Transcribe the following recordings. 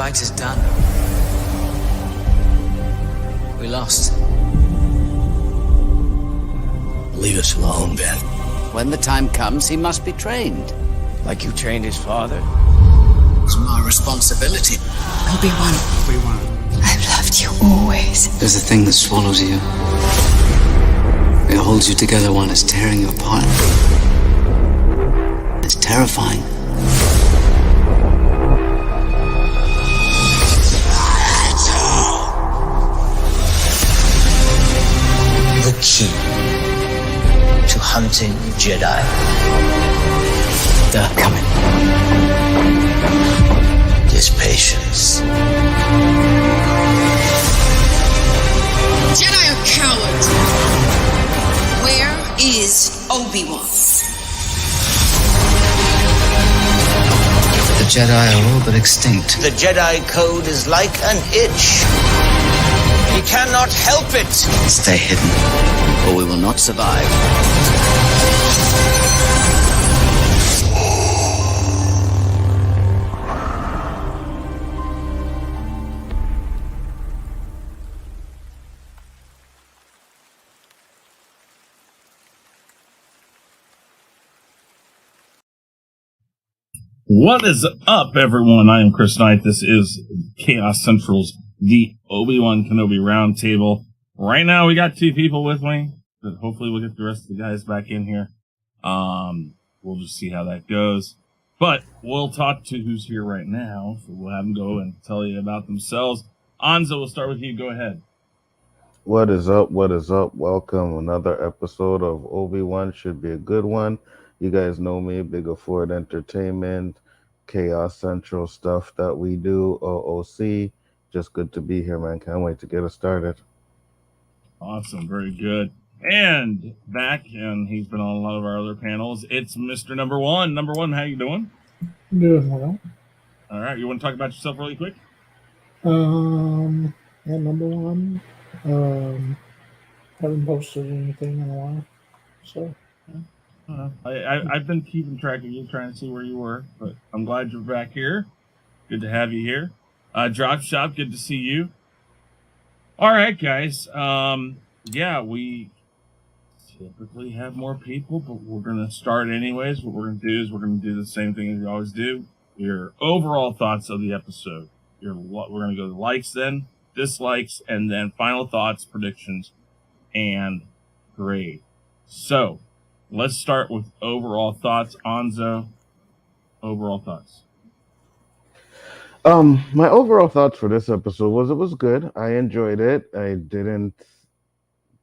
fight is done. We lost. Leave us alone, Ben. When the time comes, he must be trained. Like you trained his father? It's my responsibility. Obi-Wan. I've loved you always. There's a thing that swallows you. It holds you together when it's tearing you apart. It's terrifying. The key to hunting Jedi. They're coming. Is patience. Jedi are cowards. Where is Obi-Wan? The Jedi are all but extinct. The Jedi Code is like an itch. You cannot help it. Stay hidden, or we will not survive. What is up, everyone? I am Chris Knight. This is Khaos Central's The Obi-Wan Kenobi Roundtable. Right now, we got two people with me, but hopefully we'll get the rest of the guys back in here. We'll just see how that goes. But we'll talk to who's here right now, so we'll have them go and tell you about themselves. Anzo, we'll start with you. Go ahead. What is up? What is up? Welcome. Another episode of Obi-Wan. Should be a good one. You guys know me, Big Afford Entertainment, Khaos Central stuff that we do, OOC. Just good to be here, man. Can't wait to get us started. Awesome. Very good. And back, and he's been on a lot of our other panels, it's Mr. Number One. Number One, how you doing? Doing well. All right. You want to talk about yourself really quick? Yeah, number one. Haven't posted anything in a while, so. I've been keeping track of you, trying to see where you were, but I'm glad you're back here. Good to have you here. Drop Shop, good to see you. All right, guys. Yeah, we typically have more people, but we're going to start anyways. What we're going to do is we're going to do the same thing as we always do. Your overall thoughts of the episode. We're going to go to likes, then dislikes, and then final thoughts, predictions, and grade. So, let's start with overall thoughts. Anzo, overall thoughts. My overall thoughts for this episode was it was good. I enjoyed it. I didn't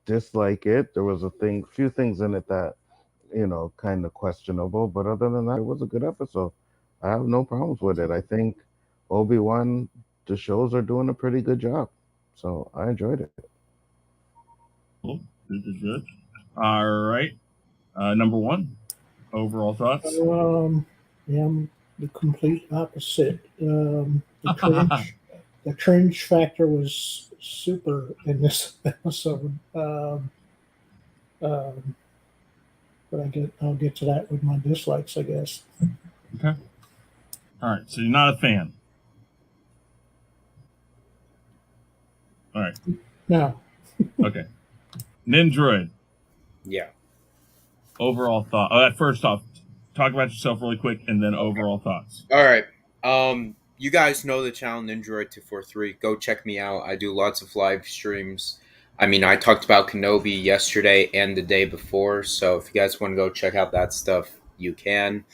dislike it. There was few things in it that, kind of questionable, but other than that, it was a good episode. I have no problems with it. I think Obi-Wan, the shows are doing a pretty good job. So I enjoyed it. Cool. Good. All right. Number one, overall thoughts? Yeah, I'm the complete opposite. The cringe factor was super in this episode. But I'll get to that with my dislikes, I guess. Okay. All right. So you're not a fan. All right. No. Okay. Nindroid. Yeah. Overall thought. First off, talk about yourself really quick, and then overall thoughts. All right. You guys know the channel Nindroid243. Go check me out. I do lots of live streams. I mean, I talked about Kenobi yesterday and the day before, so if you guys want to go check out that stuff, you can.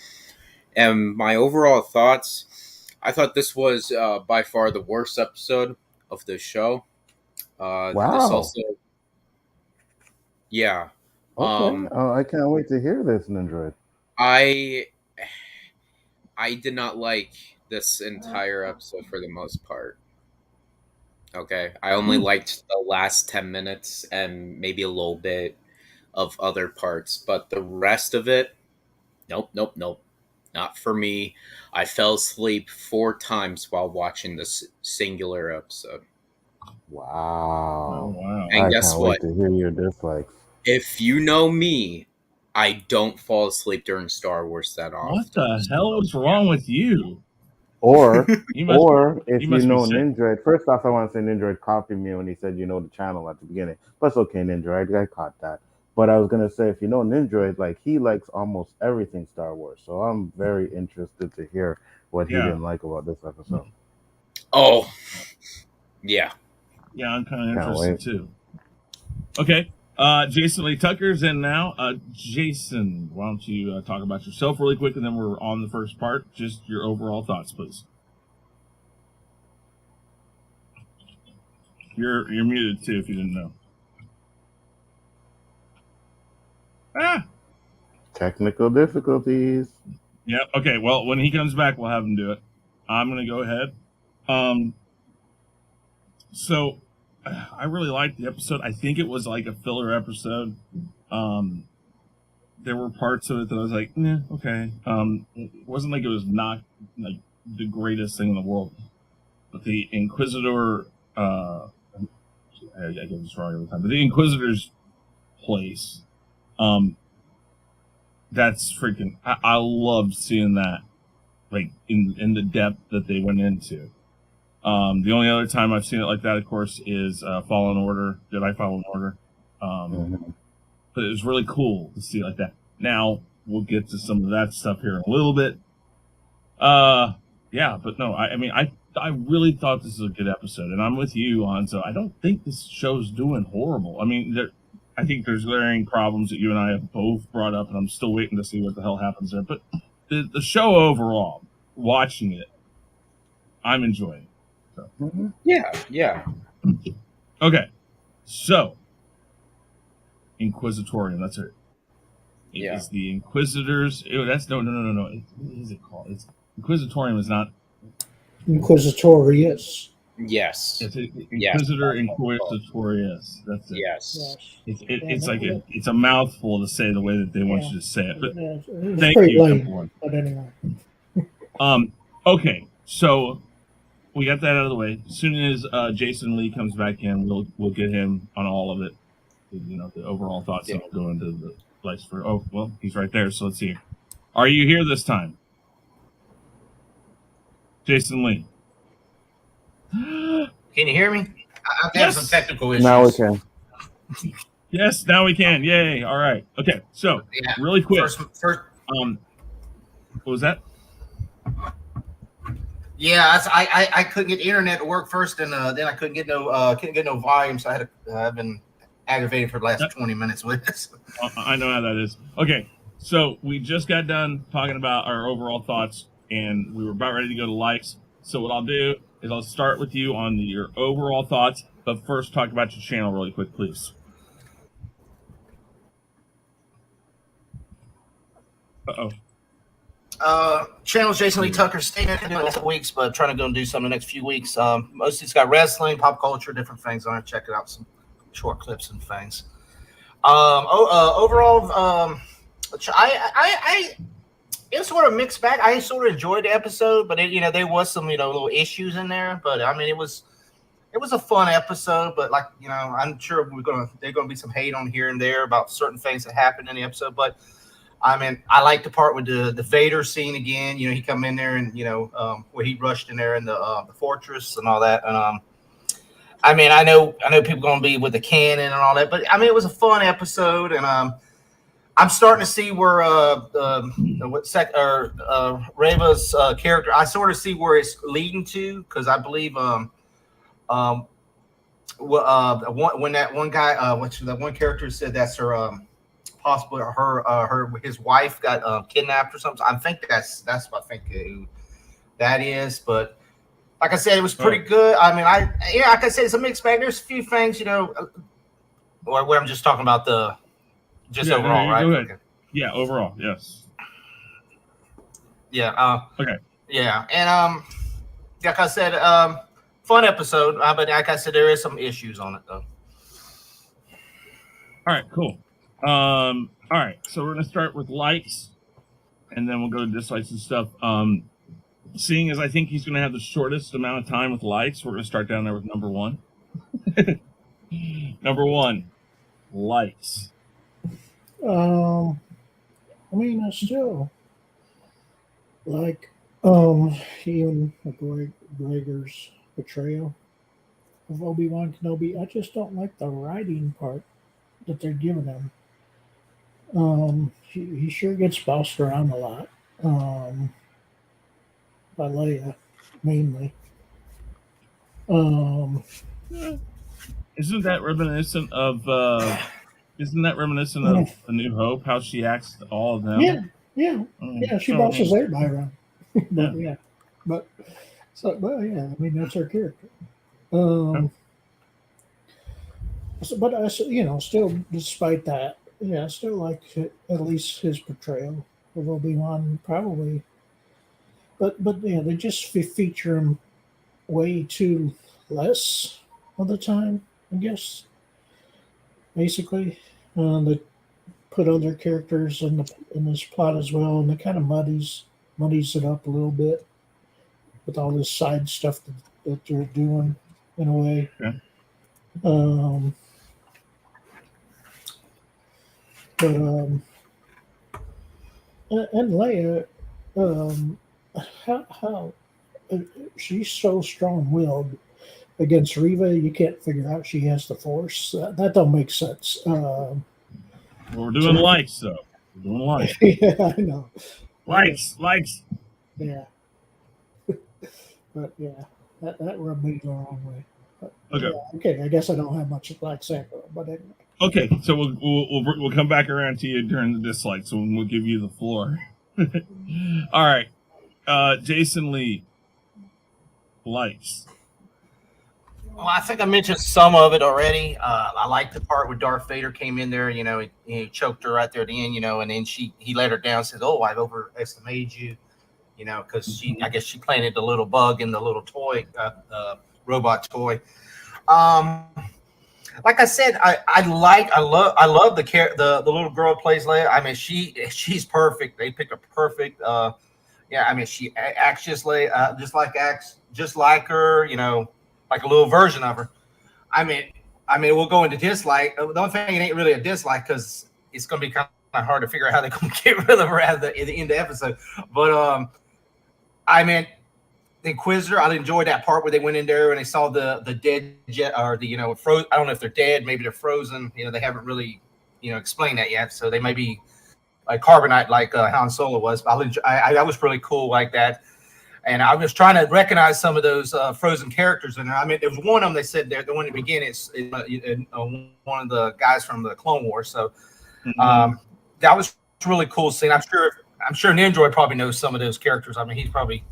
And my overall thoughts, I thought this was by far the worst episode of the show. Wow. This also, yeah. Okay. I can't wait to hear this, Nindroid. I did not like this entire episode for the most part. Okay. I only liked the last 10 minutes and maybe a little bit of other parts, but the rest of it, nope. Not for me. I fell asleep 4 times while watching this singular episode. Wow. Oh, wow. And I guess can't what? wait to hear your dislikes. If you know me, I don't fall asleep during Star Wars that often. What the hell is wrong with you? Or if You you must be know sick. Nindroid, first off, I want to say Nindroid copied me when he said you know the channel at the beginning. But it's okay, Nindroid, I caught that. But I was gonna say, if you know Nindroid, like he likes almost everything Star Wars, so I'm very interested to hear what he didn't like about this episode. Oh, yeah. Yeah, I'm kind of Can't interested wait. too. Okay. Jason Lee Tucker's in now. Jason, why don't you talk about yourself really quick, and then we're on the first part. Just your overall thoughts, please. You're muted too, if you didn't know. Technical difficulties. Yeah. Okay. Well, when he comes back, we'll have him do it. I'm gonna go ahead. So I really liked the episode. I think it was like a filler episode. There were parts of it that I was like, okay. It wasn't like it was not like the greatest thing in the world. But the Inquisitor, I get this wrong every time, but the Inquisitor's place, that's freaking, I loved seeing that, like in the depth that they went into. The only other time I've seen it like that, of course, is Fallen Order. Jedi Fallen Order. But it was really cool to see it like that. Now, we'll get to some of that stuff here in a little bit. Yeah, but no, I mean, I really thought this was a good episode, and I'm with you, Hanzo. I don't think this show's doing horrible. I mean, I think there's glaring problems that you and I have both brought up, and I'm still waiting to see what the hell happens there. But the show overall, watching it, I'm enjoying it. So. Yeah. Okay, so Inquisitorium. That's it. It's the Inquisitors. That's no. What is it called? It's Inquisitorium. Is not Inquisitorius. Yes. It's Inquisitor Inquisitorius. That's it. Yes. It's like it's a mouthful to say the way that they want you to say it. But thank pretty you, lame, everyone. but anyway. Okay, so we got that out of the way. As soon as Jason Lee comes back in, we'll get him on all of it. You know, the overall thoughts, and we'll go into the place for. Oh, well, he's right there. So let's see. Are you here this time, Jason Lee? Can you hear me? I've had some technical issues. Now we can. Yes, now we can. Yay! All right. Okay. So really quick. First, what was that? Yeah, I couldn't get the internet to work first, and then I couldn't get no volume, so I've been aggravated for the last 20 minutes with this. I know how that is. Okay, so we just got done talking about our overall thoughts, and we were about ready to go to likes. So what I'll do is I'll start with you on your overall thoughts, but first talk about your channel really quick, please. Channel's Jason Lee Tucker. Staying in the next weeks, but trying to go and do something the next few weeks. Mostly it's got wrestling, pop culture, different things on it. Check it out, some short clips and things. Overall, it's sort of mixed bag. I sort of enjoyed the episode, but there was some little issues in there. But I mean, it was a fun episode. But like I'm sure there's gonna be some hate on here and there about certain things that happened in the episode. But I mean, I like the part with the Vader scene again. He come in there and where he rushed in there in the fortress and all that. And I mean, I know people gonna be with the cannon and all that, but I mean, it was a fun episode, and I'm starting to see where Reva's character. I sort of see where it's leading to, because I believe when that one guy, that one character said that's her. Possibly his wife got kidnapped or something. I think that's what I think that is. But like I said, it was pretty good. I mean, like I said, it's a mixed bag. There's a few things, or where I'm just talking about overall, right? Go ahead. Okay. Yeah, overall, yes. Yeah. Okay. Yeah, and like I said, fun episode. But like I said, there is some issues on it though. All right, cool. All right, so we're gonna start with likes, and then we'll go to dislikes and stuff. Seeing as I think he's gonna have the shortest amount of time with likes, we're gonna start down there with number one. Number one, likes. I mean, I still like Ewan McGregor's portrayal of Obi-Wan Kenobi. I just don't like the writing part that they're giving him. He sure gets bossed around a lot. By Leia, mainly. Isn't that reminiscent of A New Hope? How she acts to all of them? Yeah. She bosses everybody around. But yeah, but yeah. I mean, that's her character. But I, still, despite that, I still like at least his portrayal of Obi-Wan. Probably, but yeah, they just feature him way too less of the time, I guess. Basically, they put other characters in this plot as well, and it kind of muddies it up a little bit with all this side stuff that they're doing in a way. Yeah. And Leia, how she's so strong-willed against Reva, you can't figure out she has the Force. That don't make sense. We're doing likes, though. We're doing likes. Yeah, I know. Likes. Yeah. But yeah, that rubbed me the wrong way. But, Okay. Yeah, okay. I guess I don't have much like Sandra, but anyway. Okay, so we'll come back around to you during the dislikes, so we'll give you the floor. All right, Jason Lee, likes. Well, I think I mentioned some of it already. I like the part where Darth Vader came in there. He choked her right there at the end. And then he let her down. Says, "Oh, I've overestimated you." Because I guess she planted the little bug in the little toy, robot toy. Like I said, I love the little girl who plays Leia. I mean, she's perfect. They picked a perfect. I mean, she acts just like her. Like a little version of her. I mean, we'll go into dislike. The only thing, it ain't really a dislike because it's going to be kind of hard to figure out how they're going to get rid of her at the end of the episode. But I mean, the Inquisitor, I enjoyed that part where they went in there and they saw the dead jet or the frozen. I don't know if they're dead, maybe they're frozen. They haven't really explained that yet. So they may be like carbonite, like Han Solo was. I was really cool like that. And I was trying to recognize some of those frozen characters in there. I mean, there was one of them they said there, the one at the beginning, it's one of the guys from the Clone Wars. So that was a really cool scene. I'm sure Nindroid probably knows some of those characters. I mean, he's probably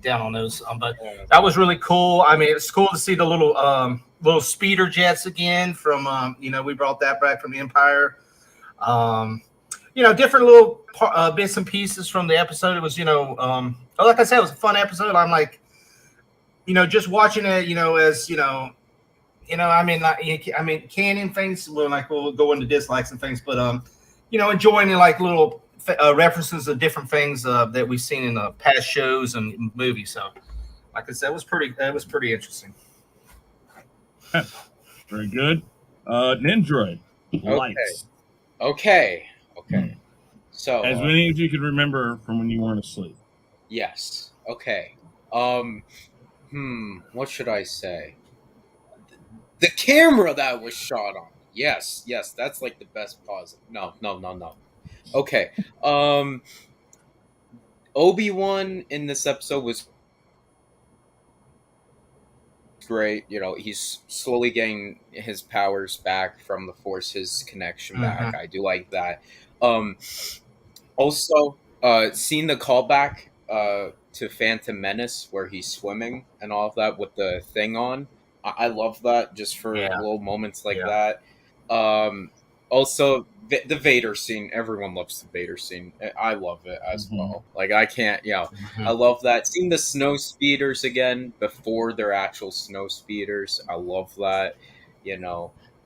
down on those. But that was really cool. I mean, it's cool to see the little speeder jets again from, we brought that back from the Empire. Different little bits and pieces from the episode. It was, like I said, it was a fun episode. I'm like, just watching it, canon things. We'll go into dislikes and things, but enjoying like little references of different things that we've seen in the past shows and movies. So, like I said, it was pretty interesting. Very good. Nindroid, likes. Okay. So as many as you can remember from when you weren't asleep. Yes. Okay. What should I say? The camera that was shot on. Yes, that's like the best positive. No. Okay. Obi-Wan in this episode was great. He's slowly getting his powers back from the Force, his connection back. I do like that. Also, seeing the callback to Phantom Menace where he's swimming and all of that with the thing on, I love that just for little moments like that. Also, the Vader scene, everyone loves the Vader scene. I love it as well. Like, I can't, I love that. Seeing the snow speeders again before they're actual snow speeders, I love that.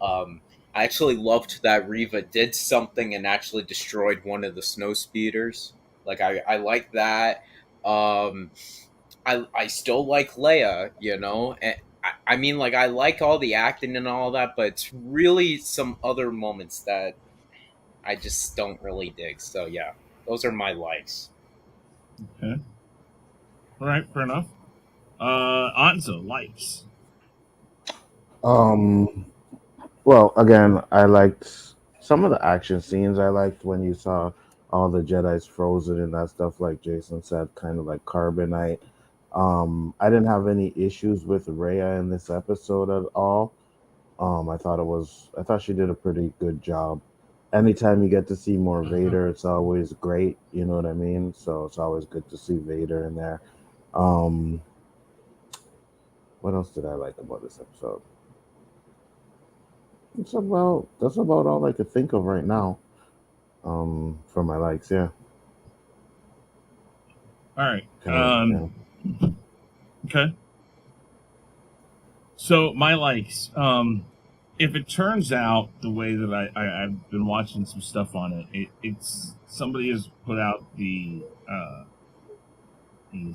I actually loved that Reva did something and actually destroyed one of the snow speeders. Like, I like that. I still like Leia, and I mean, like, I like all the acting and all that, but it's really some other moments that I just don't really dig. So yeah, those are my likes. Okay. All right, fair enough. Anzo likes. Well, again, I liked some of the action scenes. I liked when you saw all the Jedi's frozen and that stuff, like Jason said, kind of like carbonite. I didn't have any issues with Rhea in this episode at all. I thought she did a pretty good job. Anytime you get to see more Vader, it's always great. You know what I mean? So it's always good to see Vader in there. Um, what else did I like about this episode? That's about all I could think of right now. For my likes, yeah. All right. Yeah. Okay. So my likes. If it turns out the way that I've been watching some stuff on it's somebody has put out the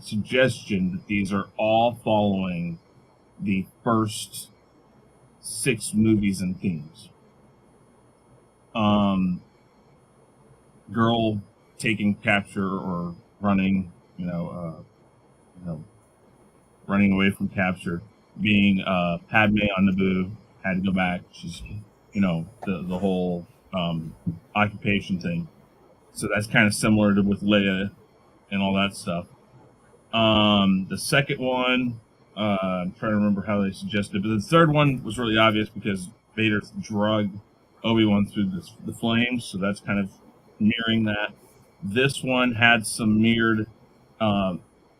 suggestion that these are all following the first 6 movies and themes. Girl taking capture or running, running away from capture, being Padme on Naboo, had to go back. She's, the whole occupation thing. So that's kind of similar to with Leia and all that stuff. The second one, I'm trying to remember how they suggested it, but the third one was really obvious because Vader drug Obi-Wan through the flames, so that's kind of mirroring that. This one had some mirrored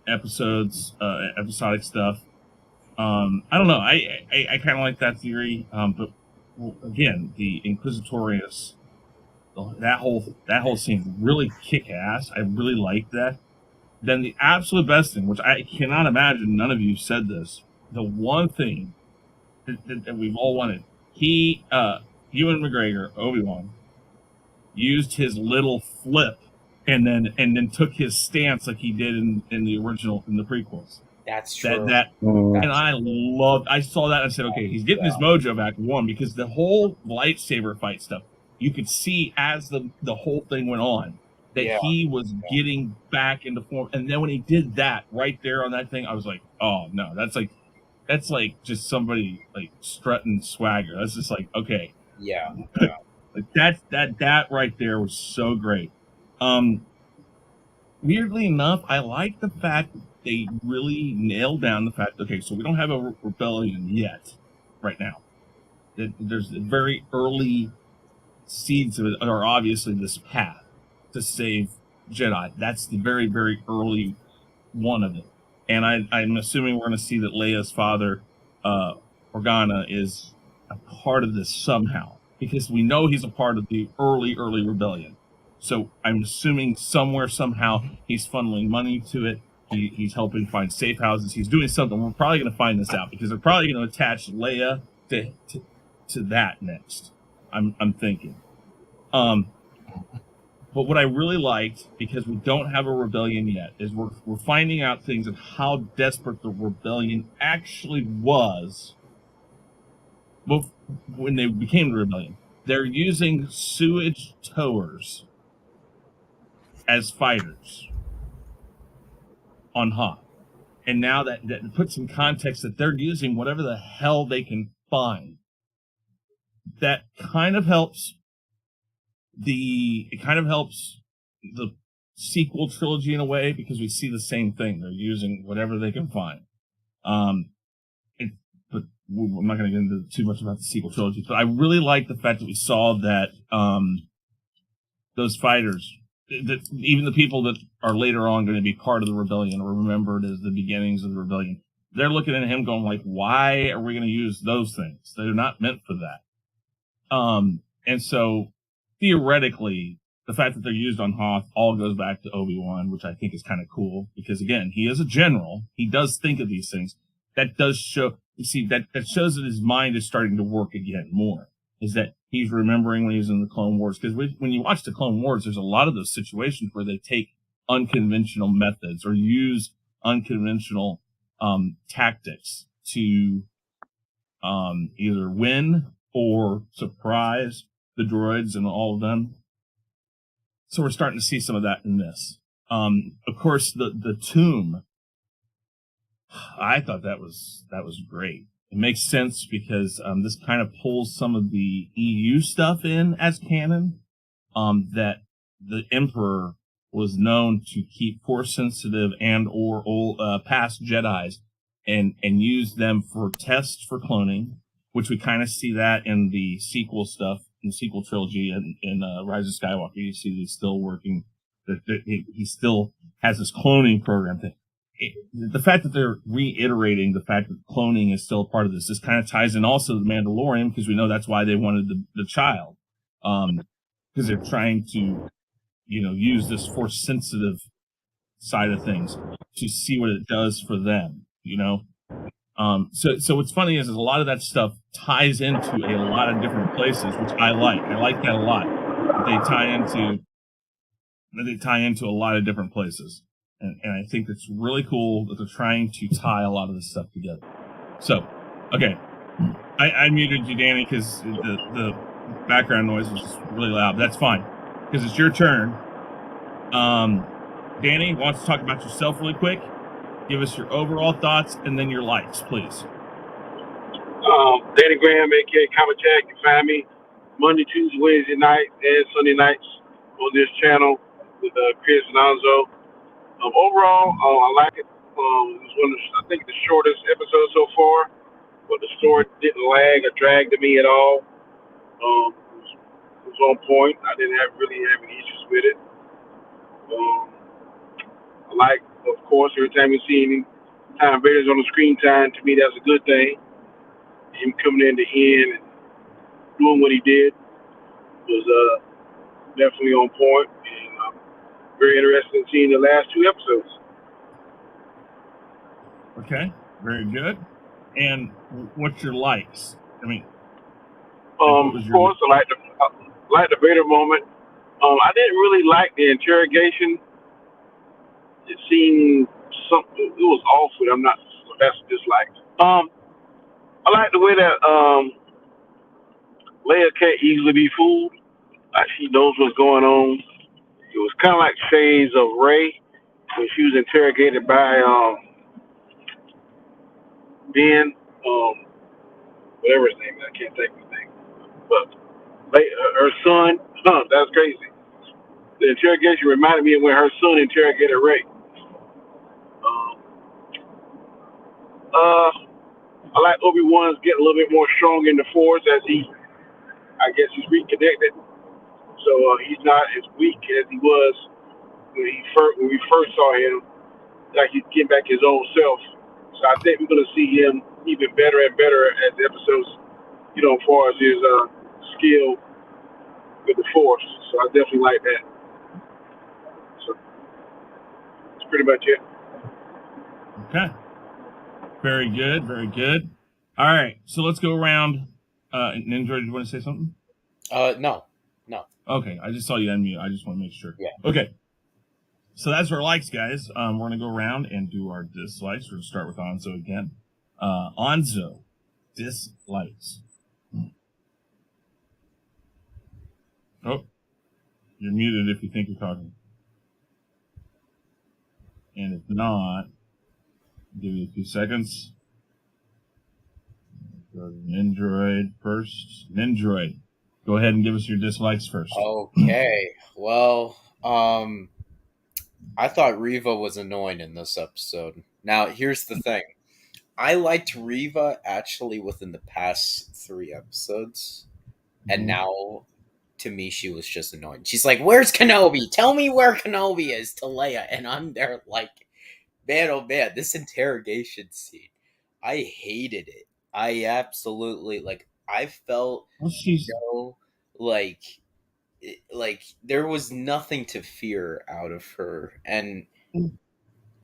episodic stuff. I don't know. I kind of like that theory, but again, the Inquisitorius, that whole scene really kick ass. I really like that. Then the absolute best thing, which I cannot imagine none of you said this, the one thing that we've all wanted, Ewan McGregor, Obi-Wan, used his little flip and then took his stance like he did in the original, in the prequels. That's true. And I saw that and I said, okay, he's getting his mojo back, one, because the whole lightsaber fight stuff, you could see as the whole thing went on that he was getting back into form. And then when he did that right there on that thing, I was like, oh no, that's like just somebody like strutting swagger. That's just like, okay. Yeah. Like that right there was so great. Weirdly enough, I like the fact that they really nailed down the fact, okay, so we don't have a rebellion yet, right now. There's very early seeds of it are obviously this path to save Jedi. That's the very, very early one of it. And I'm assuming we're going to see that Leia's father, Organa, is a part of this somehow, because we know he's a part of the early rebellion. So I'm assuming somewhere, somehow, he's funneling money to it. He's helping find safe houses. He's doing something. We're probably going to find this out because they're probably going to attach Leia to that next. I'm thinking. But what I really liked, because we don't have a rebellion yet, is we're finding out things of how desperate the rebellion actually was when they became the rebellion. They're using sewage towers as fighters on Hoth. And now that puts in context that they're using whatever the hell they can find. That kind of helps the sequel trilogy in a way, because we see the same thing. They're using whatever they can find. But I'm not going to get into too much about the sequel trilogy, but I really like the fact that we saw that those fighters, that even the people that are later on going to be part of the rebellion or remembered as the beginnings of the rebellion, they're looking at him going like, why are we going to use those things? They're not meant for that. And so theoretically, the fact that they're used on Hoth all goes back to Obi-Wan, which I think is kind of cool, because again, he is a general. He does think of these things. That does show, you see, that shows that his mind is starting to work again more, is that he's remembering when he was in the Clone Wars. Because when you watch the Clone Wars, there's a lot of those situations where they take unconventional methods or use unconventional tactics to either win or surprise the droids and all of them. So we're starting to see some of that in this. Of course, the tomb I thought that was great. It makes sense because this kind of pulls some of the EU stuff in as canon. That the Emperor was known to keep Force sensitive and or past Jedis and use them for tests for cloning, which we kind of see that in the sequel stuff, in the sequel trilogy, and in Rise of Skywalker. You see he's still working, that he still has this cloning program thing. The fact that they're reiterating the fact that cloning is still a part of this kind of ties in also the Mandalorian, because we know that's why they wanted the child. Because they're trying to, use this force sensitive side of things to see what it does for them, So what's funny is a lot of that stuff ties into a lot of different places, which I like. I like that a lot. They tie into a lot of different places. And I think it's really cool that they're trying to tie a lot of this stuff together. So, okay. I muted you, Danny, because the background noise was just really loud. That's fine, because it's your turn. Danny, why don't you talk about yourself really quick? Give us your overall thoughts and then your likes, please. Danny Graham, aka Comic Jack. You find me Monday, Tuesday, Wednesday night, and Sunday nights on this channel with Chris and Anzo. Overall, I like it. It was one of I think the shortest episode so far, but the story didn't lag or drag to me at all. It was on point. I didn't really have any issues with it. I like, of course, every time we see any time Vader's on the screen time, to me that's a good thing. Him coming in the end and doing what he did was definitely on point, and very interested in seeing the last two episodes. Okay, very good. And what's your likes? I mean, of course, I like the Vader moment. I didn't really like the interrogation. It seemed something. It was off with. That's a dislike. I like the way that Leia can't easily be fooled. Like she knows what's going on. It was kind of like shades of Rey when she was interrogated by Ben, whatever his name is. I can't think of his name. But her son, that's crazy. The interrogation reminded me of when her son interrogated Rey. I like Obi-Wan's getting a little bit more strong in the Force as I guess he's reconnected. So he's not as weak as he was when we first saw him. Like he's getting back his own self. So I think we're going to see him even better and better as the episodes, as far as his skill with the Force. So I definitely like that. So that's pretty much it. Okay. Very good, very good. All right, so let's go around. Ninja, did you want to say something? No. Okay, I just saw you unmute. I just want to make sure. Yeah. Okay. So that's our likes, guys. We're going to go around and do our dislikes. We're going to start with Anzo again. Anzo, dislikes. Oh, you're muted if you think you're talking. And if not, give you a few seconds. Go to Nindroid first. Nindroid, go ahead and give us your dislikes first. Okay. Well, I thought Reva was annoying in this episode. Now, here's the thing. I liked Reva actually within the past 3 episodes. And now, to me, she was just annoying. She's like, where's Kenobi? Tell me where Kenobi is, to Leia. And I'm there like, man, oh man, this interrogation scene. I hated it. I absolutely, I felt, like there was nothing to fear out of her. And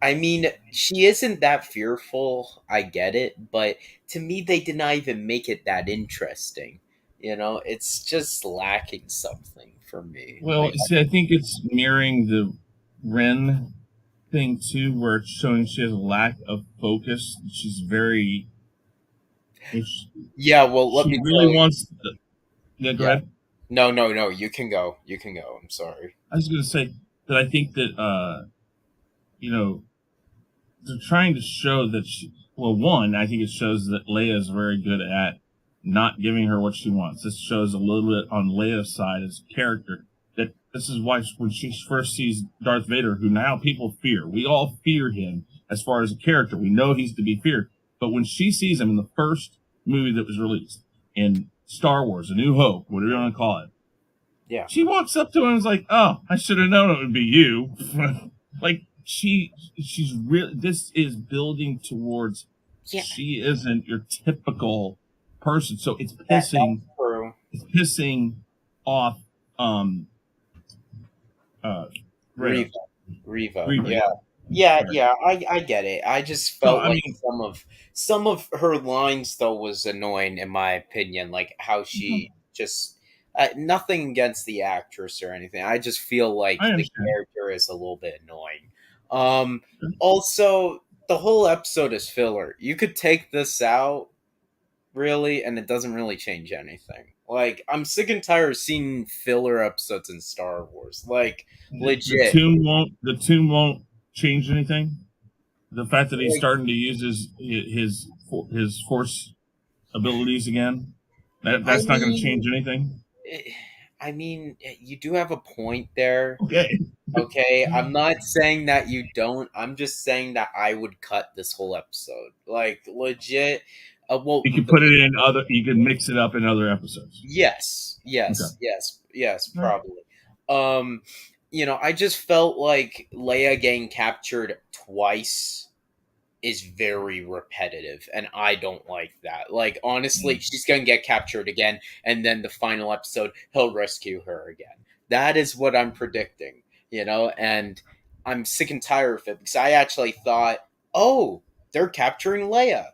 I mean, she isn't that fearful, I get it, but to me they did not even make it that interesting. It's just lacking something for me. Well, see, I think it's mirroring the Ren thing too, where it's showing she has a lack of focus. She's very let me really wants go ahead. No, you can go. I'm sorry. I was going to say that I think that, they're trying to show that one, I think it shows that Leia is very good at not giving her what she wants. This shows a little bit on Leia's side as a character that this is why when she first sees Darth Vader, who now people fear, we all fear him as far as a character. We know he's to be feared. But when she sees him in the first movie that was released in Star Wars, A New Hope, whatever you want to call it, yeah, she walks up to him and is like, "Oh, I should have known it would be you." Like she's really. This is building towards. Yeah. She isn't your typical person, so it's pissing. It's pissing off. Reva. Yeah. I get it. I just felt some of her lines though was annoying in my opinion. Like how she just nothing against the actress or anything. I just feel like the character is a little bit annoying. Also, the whole episode is filler. You could take this out, really, and it doesn't really change anything. Like, I'm sick and tired of seeing filler episodes in Star Wars. Like, legit. The tomb won't change anything. The fact that he's starting to use his force abilities again, that's not going to change anything. I mean, you do have a point there. Okay. I'm not saying that you don't. I'm just saying that I would cut this whole episode. Like, legit. Well, you could put it in other. You could mix it up in other episodes. Yes, probably. I just felt like Leia getting captured twice is very repetitive, and I don't like that. Like, honestly, she's gonna get captured again, and then the final episode, he'll rescue her again. That is what I'm predicting, and I'm sick and tired of it, because I actually thought, oh, they're capturing Leia.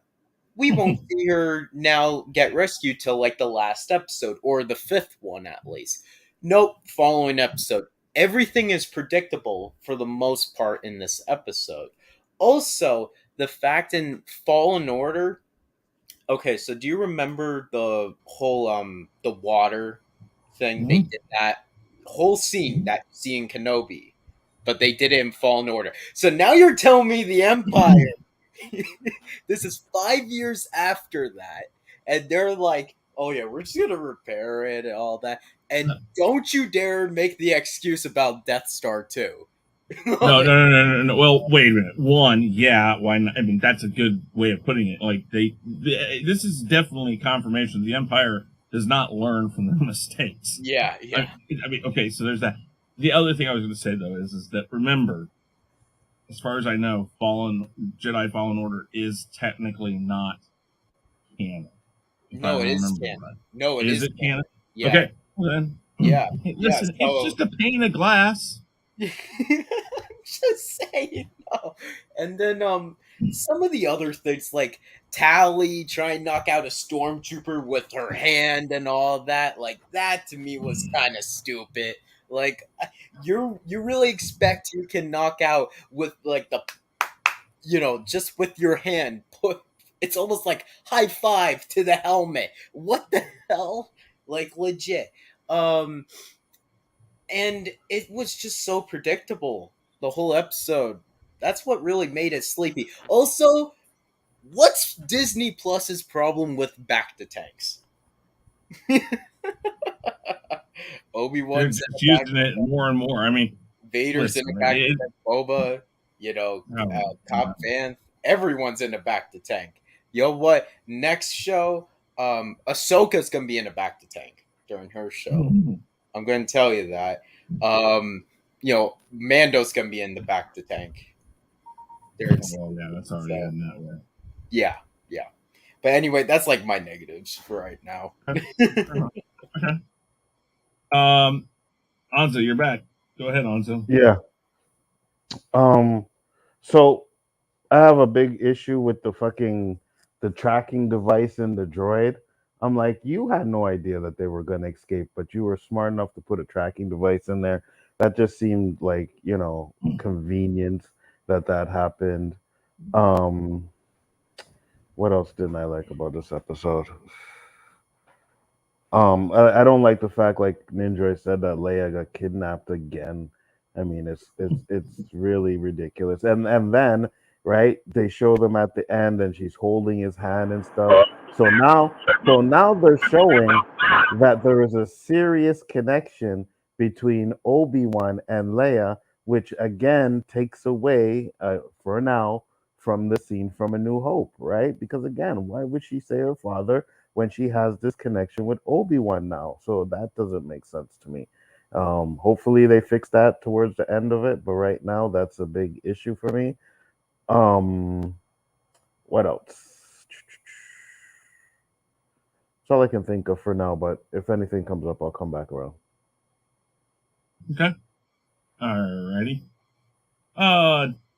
We won't see her now get rescued till, like, the last episode, or the 5th one, at least. Nope, following episode. Everything is predictable, for the most part, in this episode. Also, the fact in Fallen Order... Okay, so do you remember the whole, the water thing? Mm-hmm. They did that whole scene that you see in Kenobi, but they did it in Fallen Order. So now you're telling me the Empire... This is 5 years after that, and they're like, oh yeah, we're just gonna repair it and all that, and don't you dare make the excuse about Death Star 2. No. Well, wait a minute. One, yeah, why not? I mean, that's a good way of putting it. Like, this is definitely confirmation the Empire does not learn from their mistakes. Yeah. I mean, okay, so there's that. The other thing I was going to say, though, is that, remember, as far as I know, Jedi Fallen Order is technically not canon. No, it is canon. No, it is. Is it canon? Yeah. Okay. Well, then. Yeah. Listen, it's just a pane of glass. Just saying. No. And then some of the other things, like Tally trying to knock out a stormtrooper with her hand and all that, like, that to me was kind of stupid. Like, you really expect you can knock out with, like, the, just with your hand. It's almost like high five to the helmet. What the hell? Like, legit. And it was just so predictable, the whole episode. That's what really made it sleepy. Also, what's Disney Plus's problem with Bacta tanks? Obi-Wan's using it more and more. I mean, Vader's in the Bacta tank. Boba, Cobb Vanth, everyone's in the Bacta tank. You know what? Next show, Ahsoka's gonna be in a Bacta tank during her show. Mm-hmm. I'm gonna tell you that. Mando's gonna be in the Bacta tank. That's already in that way. Yeah. But anyway, that's like my negatives for right now. Okay. Anzo, you're back. Go ahead, Anzo. Yeah. So I have a big issue with the tracking device in the droid. I'm like, you had no idea that they were going to escape, but you were smart enough to put a tracking device in there. That just seemed like, convenient that happened. What else didn't I like about this episode? I don't like the fact, like Ninja said, that Leia got kidnapped again. I mean, it's really ridiculous. And then right? They show them at the end, and she's holding his hand and stuff. So now they're showing that there is a serious connection between Obi-Wan and Leia, which again takes away, for now, from the scene from A New Hope, right? Because again, why would she say her father when she has this connection with Obi-Wan now? So that doesn't make sense to me. Hopefully they fix that towards the end of it, but right now that's a big issue for me. Um, what else? That's all I can think of for now, but if anything comes up, I'll come back around. Okay. Alrighty.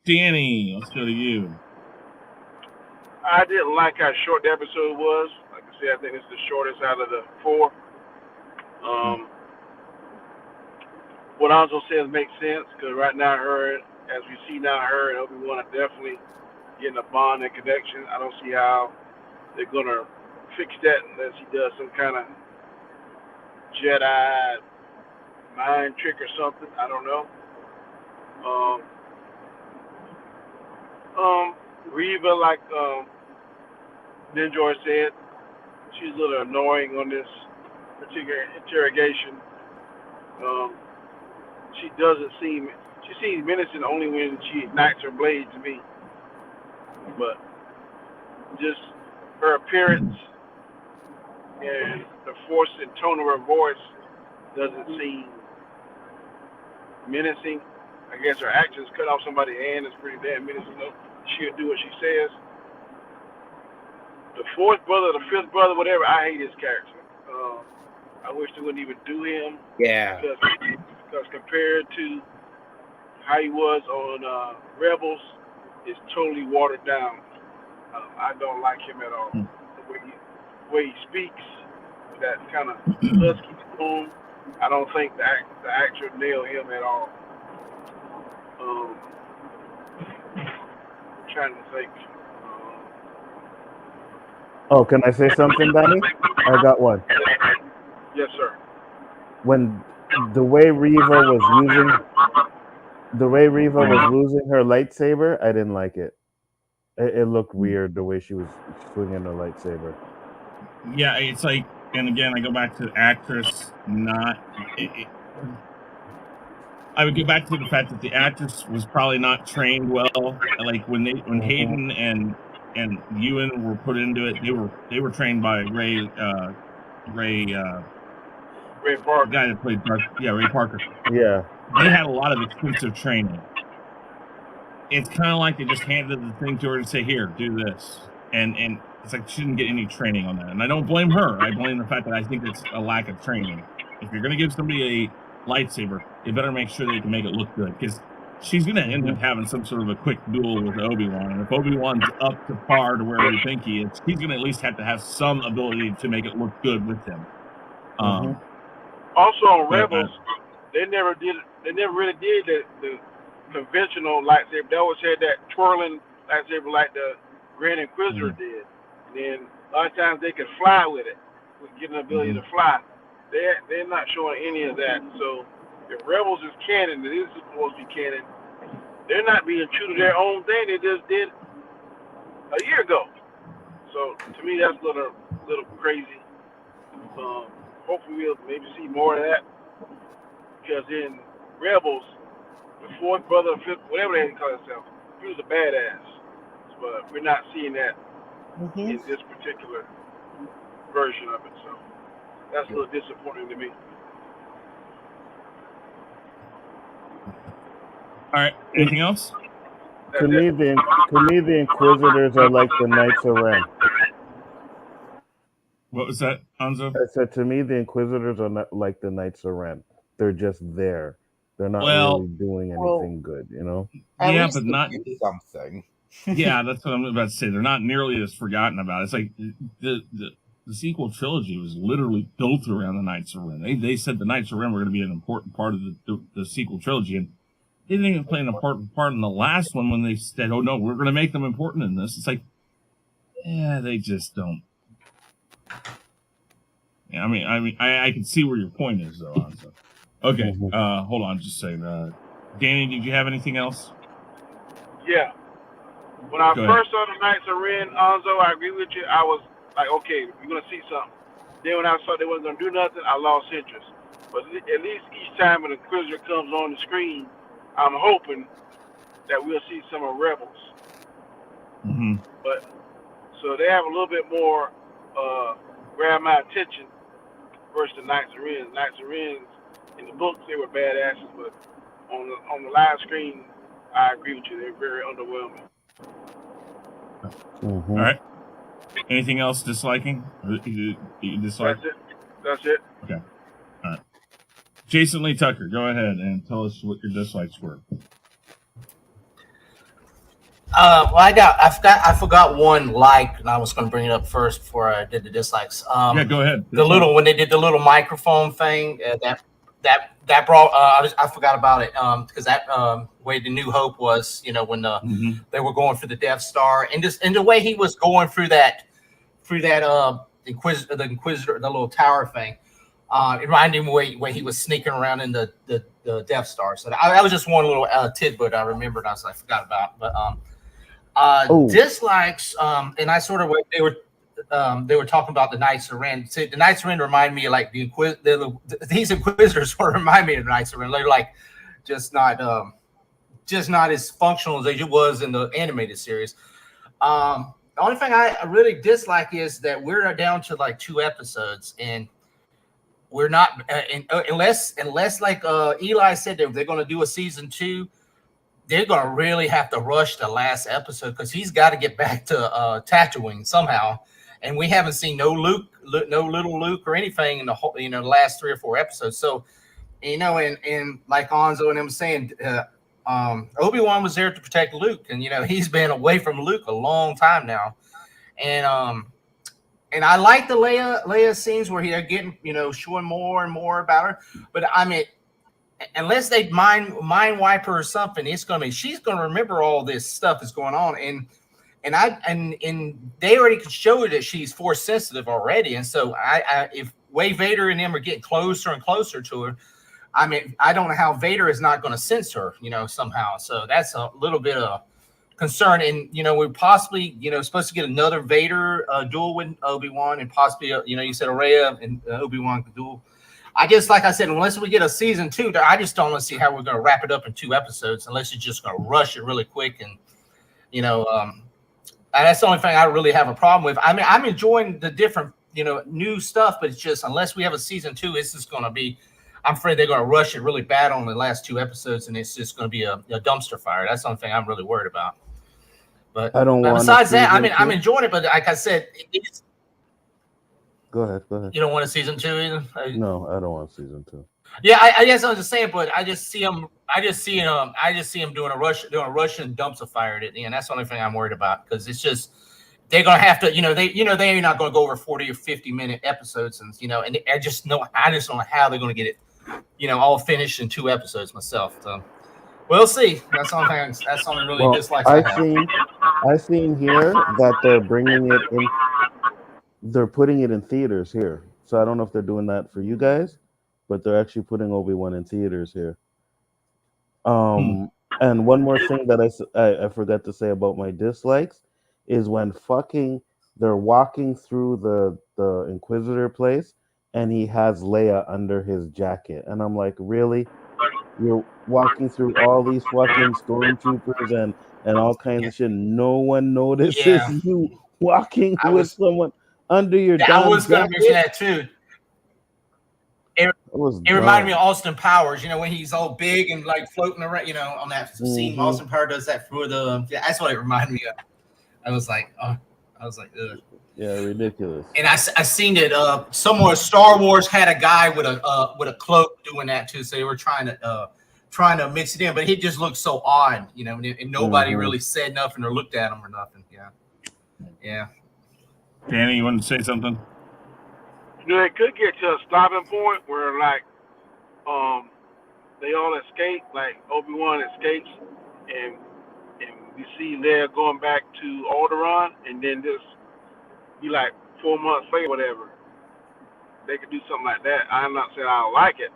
Danny, let's go to you. I didn't like how short the episode was. Like I said, I think it's the shortest out of the 4. What Anzo says makes sense, because right now as we see now, her and Obi-Wan are definitely getting a bond and connection. I don't see how they're going to fix that unless he does some kind of Jedi mind trick or something. I don't know. Reva, like Ninjor said, she's a little annoying on this particular interrogation. She seems menacing only when she ignites her blade to me. But just her appearance and the force and tone of her voice doesn't seem menacing. I guess her actions cut off somebody's hand is pretty damn menacing though. She'll do what she says. The 4th brother, the 5th brother, whatever, I hate his character. I wish they wouldn't even do him. Yeah. Because compared to how he was on Rebels, it's totally watered down. I don't like him at all. The way he speaks, that kind of husky tone, I don't think the actor nailed him at all. I'm trying to think. Oh, can I say something, Danny? I got one. Yes, sir. When the way Reva was losing her lightsaber, I didn't like it. It looked weird the way she was swinging her lightsaber. Yeah, it's like, and again, I go back to the actress. I would go back to the fact that the actress was probably not trained well. Like when Hayden and Ewan were put into it, they were trained by Ray Parker. The guy that played Ray Parker. Yeah. They had a lot of extensive training. It's kind of like they just handed the thing to her and say, "Here, do this," and it's like she didn't get any training on that. And I don't blame her. I blame the fact that I think it's a lack of training. If you're going to give somebody a lightsaber, you better make sure they can make it look good, because she's going to end up having some sort of a quick duel with Obi-Wan. And if Obi-Wan's up to par to where we think he is, he's going to at least have to have some ability to make it look good with him. Also on Rebels, they never really did the conventional lightsaber. They always had that twirling lightsaber like the Grand Inquisitor did. And then a lot of times they could fly with it, get an ability to fly. They're not showing any of that. So if Rebels is canon, it is supposed to be canon. They're not being true to their own thing they just did a year ago. So to me, that's a little crazy. Hopefully we'll maybe see more of that, because in Rebels, the 4th brother, 5th, whatever they call themselves, he was a badass. But we're not seeing that in this particular version of it. So that's a little disappointing to me. All right. Anything else? To me, the Inquisitors are like the Knights of Ren. What was that, Anzo? I said, to me, the Inquisitors are not like the Knights of Ren. They're just there. They're not really doing anything good, you know? Yeah, but not something. Yeah, that's what I'm about to say. They're not nearly as forgotten about. It's like the sequel trilogy was literally built around the Knights of Ren. They said the Knights of Ren were going to be an important part of the sequel trilogy, and they didn't even play an important part in the last one when they said, "Oh no, we're going to make them important in this." It's like, yeah, they just don't. Yeah, I can see where your point is, though. Anzo. Okay, hold on just a second. Danny, did you have anything else? Yeah. When I Go ahead. first saw the Knights of Ren, Anzo, I agree with you. I was like, okay, we're gonna see something. Then when I saw they wasn't gonna do nothing, I lost interest. But at least each time an Inquisitor comes on the screen, I'm hoping that we'll see some of Rebels. Mm-hmm. But so they have a little bit more grab my attention versus the Knights of Ren. Knights of Ren, in the books, they were badasses, but on the live screen, I agree with you. They're very underwhelming. Mm-hmm. All right. Anything else disliking? You dislike? That's it. Okay. All right. Jason Lee Tucker, go ahead and tell us what your dislikes were. Well, I forgot one like, and I was going to bring it up first before I did the dislikes. Yeah, go ahead. When they did the little microphone thing, that brought. I forgot about it because that way the New Hope was, when they were going for the Death Star, and the way he was going through that Inquisitor, the little tower thing. It reminded me where he was sneaking around in the Death Star. So that was just one little tidbit I remembered. I forgot about, but dislikes, and I sort of they were talking about the Knights of Ren. See, the Knights of Ren remind me of like these Inquisitors sort of remind me of the Knights of Ren. They're like just not as functional as it was in the animated series. The only thing I really dislike is that we're down to like 2 episodes, and we're not unless like Eli said they're going to do a season 2. They're going to really have to rush the last episode because he's got to get back to Tatooine somehow. And we haven't seen no little Luke or anything in the whole, the last 3 or 4 episodes. So, and like Anzo and them saying, Obi-Wan was there to protect Luke. And, he's been away from Luke a long time now. And I like the Leia scenes where they're getting, showing more and more about her. But I mean, unless they mind wipe her or something, she's gonna remember all this stuff that's going on, and they already can show her that she's force sensitive already, and so if Vader and them are getting closer and closer to her, I mean, I don't know how Vader is not going to sense her, somehow. So that's a little bit of concern, and we're possibly supposed to get another Vader duel with Obi-Wan, and possibly you said Rey and Obi-Wan could duel. I guess, like I said, unless we get a season 2, I just don't want to see how we're going to wrap it up in 2 episodes, unless you're just going to rush it really quick. And, that's the only thing I really have a problem with. I mean, I'm enjoying the different, new stuff, but it's just, unless we have a season 2, it's just going to be, I'm afraid they're going to rush it really bad on the last 2 episodes, and it's just going to be a dumpster fire. That's the only thing I'm really worried about. But besides that, I mean, I'm enjoying it, but like I said, it's, Go ahead. you don't want a season 2 either? No, I don't want season 2. Yeah, I guess I was just saying, but I just see him doing a Russian dumpster fire at the end. That's the only thing I'm worried about, because it's just they're gonna have to, they're not gonna go over 40 or 50-minute episodes, and and I just don't know how they're gonna get it, all finished in 2 episodes myself. So we'll see. That's the only thing. That's the only really dislikes I have. I've seen here that they're bringing it in. They're putting it in theaters here. So I don't know if they're doing that for you guys, but they're actually putting Obi-Wan in theaters here. And one more thing that I forgot to say about my dislikes is when they're walking through the Inquisitor place, and he has Leia under his jacket. And I'm like, really? You're walking through all these fucking stormtroopers and all kinds of shit. No one notices you walking with someone under your damn I was going to mention jacket? that too. It reminded me of Austin Powers, when he's all big and like floating around, on that scene. Austin Powers does that for that's what it reminded me of. I was like, ugh. Yeah, ridiculous. And I seen it somewhere. Star Wars had a guy with a cloak doing that too, so they were trying to mix it in, but he just looked so odd, and nobody really said nothing or looked at him or nothing. Yeah. Danny, you want to say something? It could get to a stopping point where, like, they all escape, like Obi-Wan escapes, and we see Leia going back to Alderaan, and then just be like 4 months later, whatever. They could do something like that. I'm not saying I don't like it,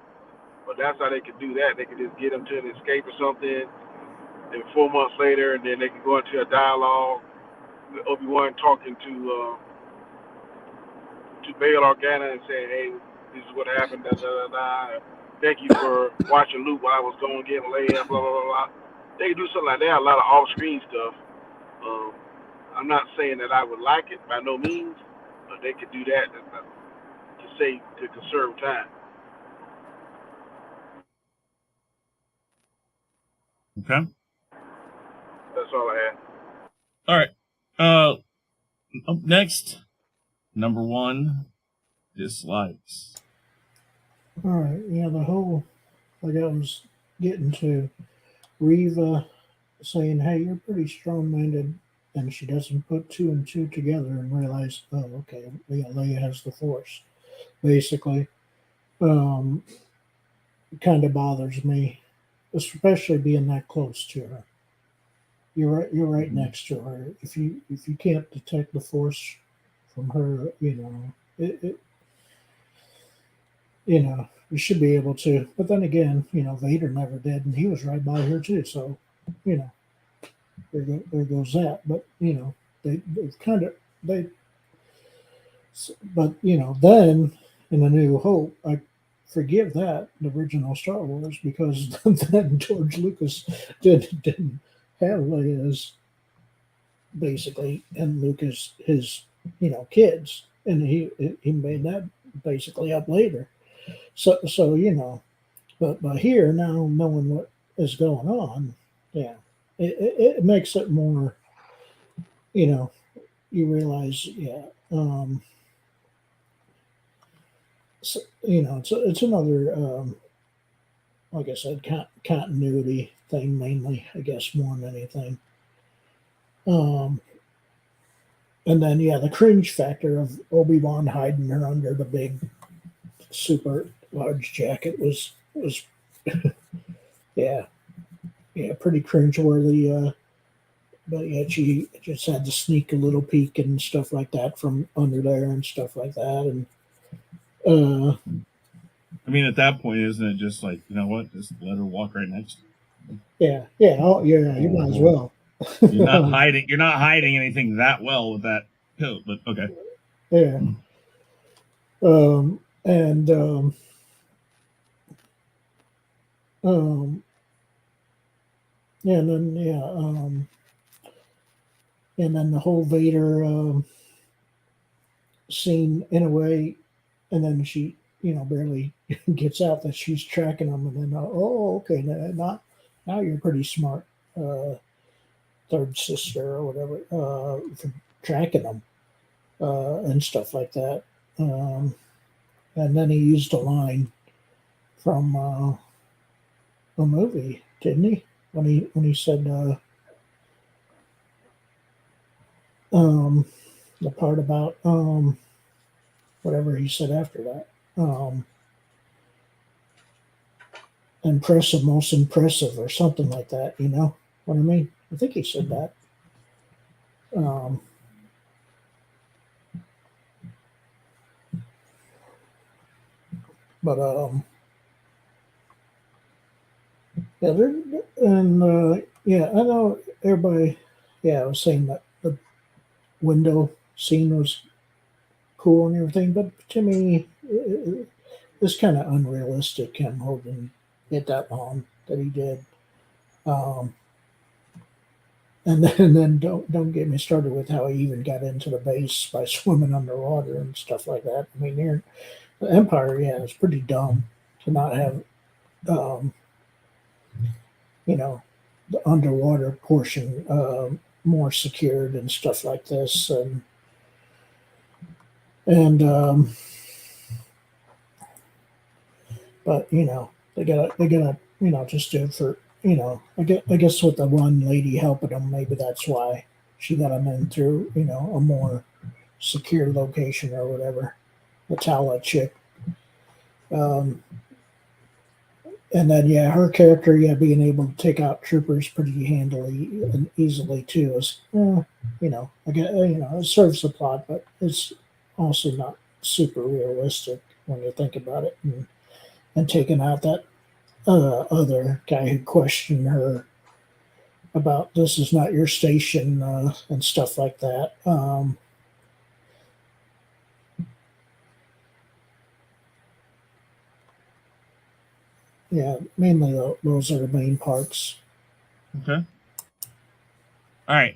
but that's how they could do that. They could just get them to an escape or something, and 4 months later, and then they can go into a dialogue with Obi-Wan talking to Bail Organa and saying, hey, this is what happened, da, da, da, da. Thank you for watching Luke while I was going getting Leia, blah, blah, blah, blah. They can do something like that, a lot of off-screen stuff. I'm not saying that I would like it, by no means, but they could do that to conserve time. Okay. That's all I had. All right. Up next, number 1, dislikes. All right. Yeah, the whole, like I was getting to, Reva saying, hey, you're pretty strong-minded, and she doesn't put 2 and 2 together and realize, oh, okay, Leia has the Force. Basically, it kind of bothers me, especially being that close to her. You're right next to her. If you can't detect the Force from her, you should be able to. But then again, Vader never did, and he was right by her too. So, there goes that. But but then in A New Hope, I forgive that, the original Star Wars, because then George Lucas didn't have Leia's, basically, and Lucas his kids, and he made that basically up later. So but here now, knowing what is going on, yeah, it makes it more, you realize, yeah. So, it's another, like I said, continuity thing mainly, I guess, more than anything. And then, the cringe factor of Obi-Wan hiding her under the big, super large jacket was pretty cringeworthy. But yet she just had to sneak a little peek and stuff like that from under there and stuff like that. And I mean, at that point, isn't it just like, you know what? Just let her walk right next to you. Yeah. You might as well. You're not hiding. You're not hiding anything that well with that coat. But okay. Yeah. And then the whole Vader scene, in a way, and then she, barely gets out that she's tracking them, and then okay, now you're pretty smart, third sister or whatever, for tracking them and stuff like that. And then he used a line from a movie, didn't he? When he said the part about whatever he said after that. Impressive, most impressive, or something like that, you know what I mean? I think he said that. I know everybody, I was saying that the window scene was cool and everything, but to me, it's kind of unrealistic, him holding it that long that he did. And then don't get me started with how he even got into the base by swimming underwater and stuff like that. I mean, the Empire, it's pretty dumb to not have, the underwater portion more secured and stuff like this, but they gotta just do it for I guess with the one lady helping them, maybe that's why she got them in through a more secure location or whatever, the Tala chick. And then her character being able to take out troopers pretty handily and easily too is I get it serves the plot, but it's also not super realistic when you think about it, and taking out that other guy who questioned her about this is not your station and stuff like that. Yeah, mainly those are the main parts. Okay. All right.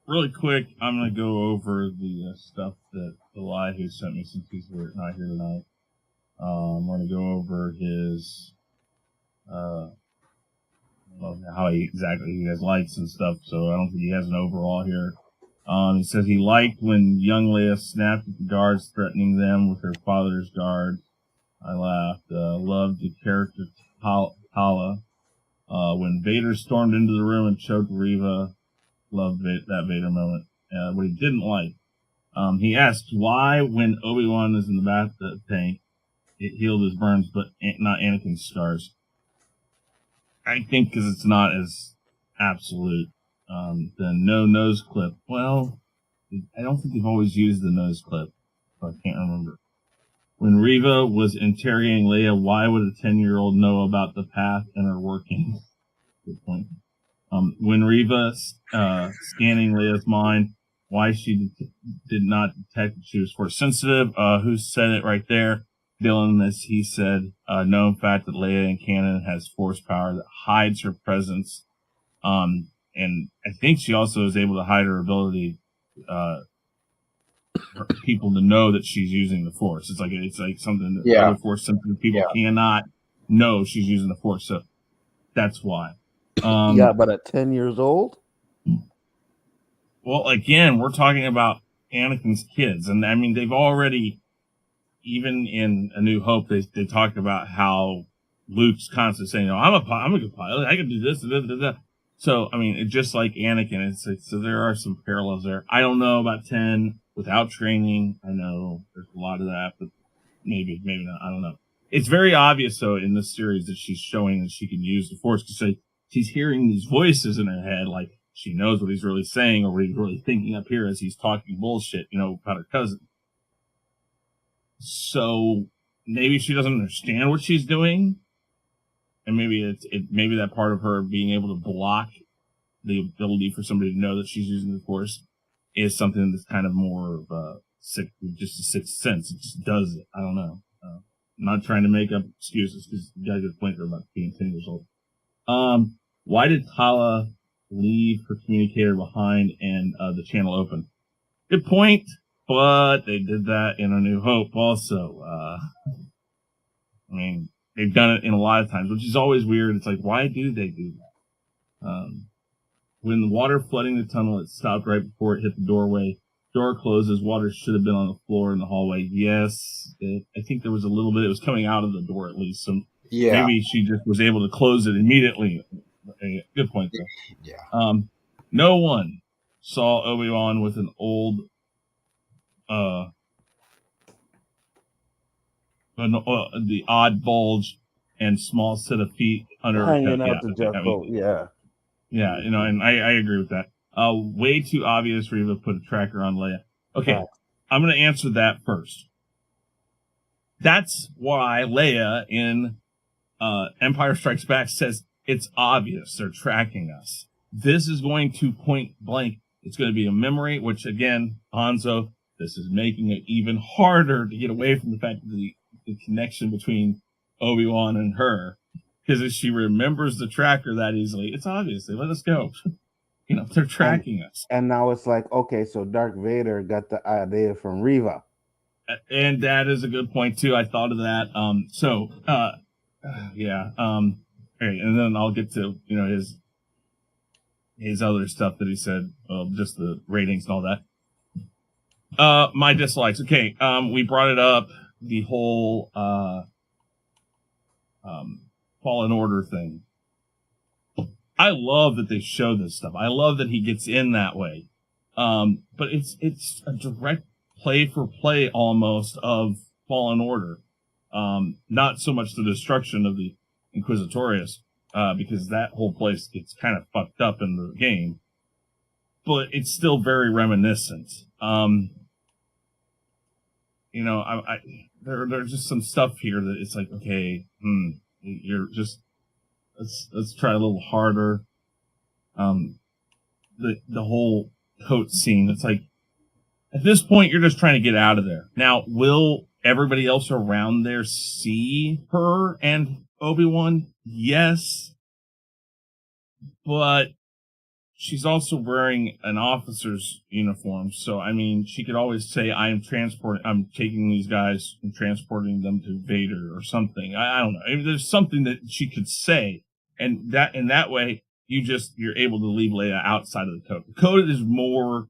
Really quick, I'm gonna go over the stuff that Eli sent me since he's not here tonight. I'm gonna go over his how he has likes and stuff. So I don't think he has an overall here. He says he liked when young Leia snapped at the guards, threatening them with her father's guards. I laughed. Loved the character Tala. When Vader stormed into the room and choked Reva. Loved that Vader moment. What he didn't like. He asked why when Obi-Wan is in the bathtub tank, it healed his burns, but not Anakin's scars. I think because it's not as absolute. The no nose clip. Well, I don't think they've always used the nose clip. So I can't remember. When Reva was interrogating Leia, why would a 10-year-old know about the path and her workings? Good point. When Reva scanning Leia's mind, why she did not detect that she was force sensitive. Who said it right there? Dylan, as he said, known fact that Leia in canon has force power that hides her presence. And I think she also is able to hide her ability, for people to know that she's using the force. It's like something that other force sensitive people cannot know she's using the force. So that's why. But at 10 years old? Well, again, we're talking about Anakin's kids. And I mean, they've already, even in A New Hope, they talked about how Luke's constantly saying, I'm a good pilot. I can do this. So, I mean, it's just like Anakin. So there are some parallels there. I don't know about 10 without training. I know there's a lot of that, but maybe not. I don't know. It's very obvious, though, in this series that she's showing that she can use the Force because she's hearing these voices in her head, like she knows what he's really saying or what he's really thinking up here as he's talking bullshit, about her cousin. So maybe she doesn't understand what she's doing. And maybe maybe that part of her being able to block the ability for somebody to know that she's using the Force is something that's kind of more of just a sixth sense. It just does it. I don't know. I'm not trying to make up excuses because you got a good point there about being 10 years old. Why did Tala leave her communicator behind and the channel open? Good point, but they did that in A New Hope also. I mean, they've done it in a lot of times, which is always weird. It's like, why do they do that? When the water flooding the tunnel, it stopped right before it hit the doorway. Door closes. Water should have been on the floor in the hallway. Yes, I think there was a little bit. It was coming out of the door at least. So maybe she just was able to close it immediately. Good point there. Yeah. No one saw Obi-Wan with an old, the odd bulge and small set of feet under Hanging out the jet boat. Yeah, and I agree with that. Way too obvious Reva put a tracker on Leia. Okay, I'm going to answer that first. That's why Leia in Empire Strikes Back says it's obvious they're tracking us. This is going to point blank. It's going to be a memory, which again, Hanzo, this is making it even harder to get away from the fact that the connection between Obi-Wan and her. Because if she remembers the tracker that easily, it's obvious. They let us go. They're tracking us. And now it's like, okay, so Darth Vader got the idea from Reva. And that is a good point, too. I thought of that. And then I'll get to, his other stuff that he said, just the ratings and all that. My dislikes. Okay, we brought it up, the whole Fallen Order thing. I love that they show this stuff. I love that he gets in that way. But it's a direct play for play almost of Fallen Order. Not so much the destruction of the Inquisitorius, because that whole place gets kind of fucked up in the game. But it's still very reminiscent. There's just some stuff here that it's like, okay, you're just, let's try a little harder. The whole coat scene. It's like, at this point, you're just trying to get out of there. Now, will everybody else around there see her and Obi-Wan? Yes. But she's also wearing an officer's uniform. So, I mean, she could always say, I'm taking these guys and transporting them to Vader or something. I don't know. I mean, there's something that she could say. And that, in that way, you're able to leave Leia outside of the code. The code is more,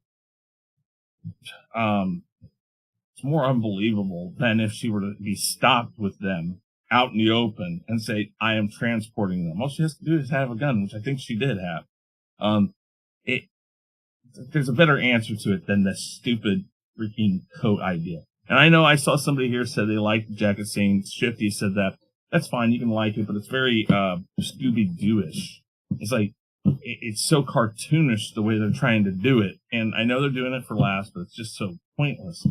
it's more unbelievable than if she were to be stopped with them out in the open and say, I am transporting them. All she has to do is have a gun, which I think she did have. There's a better answer to it than this stupid freaking coat idea. And I know I saw somebody here said they liked the jacket saying Shifty said that. That's fine, you can like it, but it's very Scooby-Doo-ish. It's like, it's so cartoonish the way they're trying to do it. And I know they're doing it for laughs, but it's just so pointless.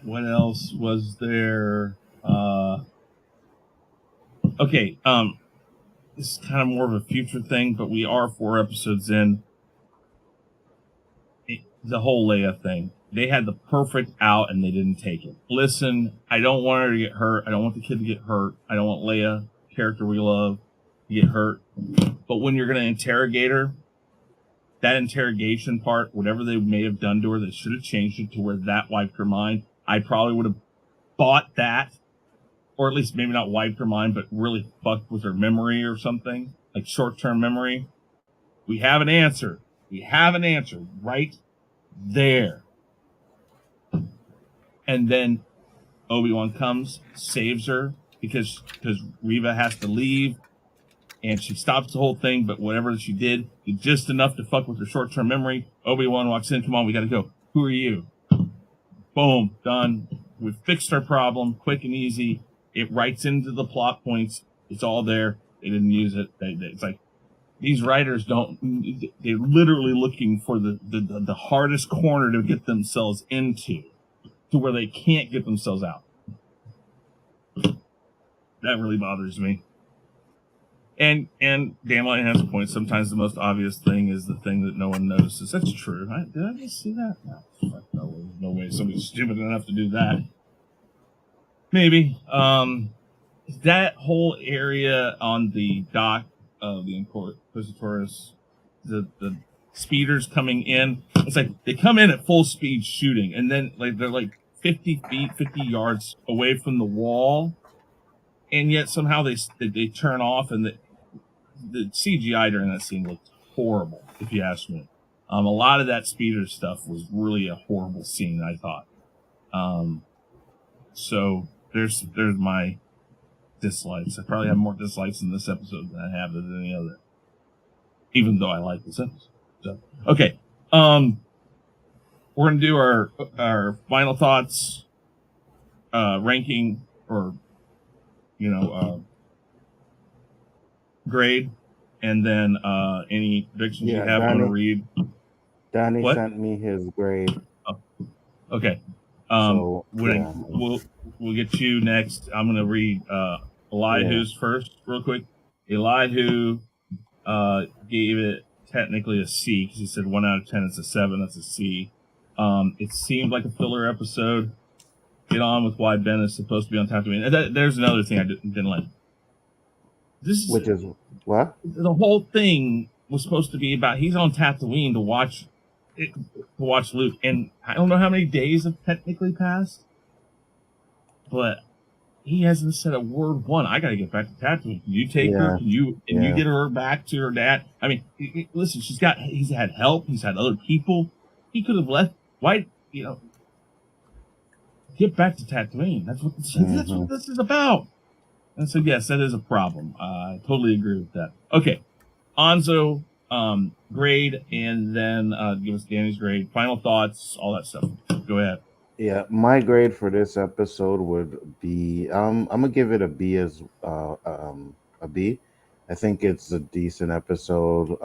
What else was there? Okay, this is kind of more of a future thing, but we are 4 episodes in. The whole Leia thing. They had the perfect out and they didn't take it. Listen, I don't want her to get hurt. I don't want the kid to get hurt. I don't want Leia, character we love, to get hurt. But when you're going to interrogate her, that interrogation part, whatever they may have done to her, they should have changed it to where that wiped her mind. I probably would have bought that, or at least maybe not wiped her mind, but really fucked with her memory or something, like short-term memory. We have an answer. We have an answer right there. And then Obi-Wan comes, saves her, because Reva has to leave, and she stops the whole thing, but whatever she did just enough to fuck with her short-term memory. Obi-Wan walks in, come on, we gotta go. Who are you? Boom, done. We've fixed our problem, quick and easy. It writes into the plot points. It's all there. They didn't use it. It's like, these writers they're literally looking for the hardest corner to get themselves into, to where they can't get themselves out. That really bothers me. And Dandelion has a point. Sometimes the most obvious thing is the thing that no one notices. That's true. Did I just see that? No, fuck no. There's no way somebody's stupid enough to do that. Maybe. That whole area on the dock of the Inquisitors, the speeders coming in, it's like they come in at full speed shooting, and then like they're like 50 yards away from the wall, and yet somehow they turn off, and the CGI during that scene looked horrible, if you ask me. A lot of that speeder stuff was really a horrible scene, I thought. So there's my dislikes. I probably have more dislikes in this episode than I have in any other, even though I like this episode. So, okay. We're going to do our final thoughts, ranking, or, grade, and then any predictions you have. I'm going to read. Danny sent me his grade. Oh, okay. We'll get you next. I'm going to read Elihu's first, real quick. Elihu gave it technically a C, because he said 1 out of 10 is a 7. That's a C. It seemed like a filler episode. Get on with why Ben is supposed to be on Tatooine. And there's another thing I didn't like. Which is what? The whole thing was supposed to be about he's on Tatooine to watch Luke, and I don't know how many days have technically passed, but he hasn't said a word. I got to get back to Tatooine. Can you take her? Can you get her back to her dad? I mean, listen, he's had help. He's had other people. He could have left. Why, get back to Tatooine. That's what this is about. And so, yes, that is a problem. I totally agree with that. Okay. Anzo, grade, and then give us Danny's grade. Final thoughts, all that stuff. Go ahead. Yeah, my grade for this episode would be I'm gonna give it a B as a B. I think it's a decent episode.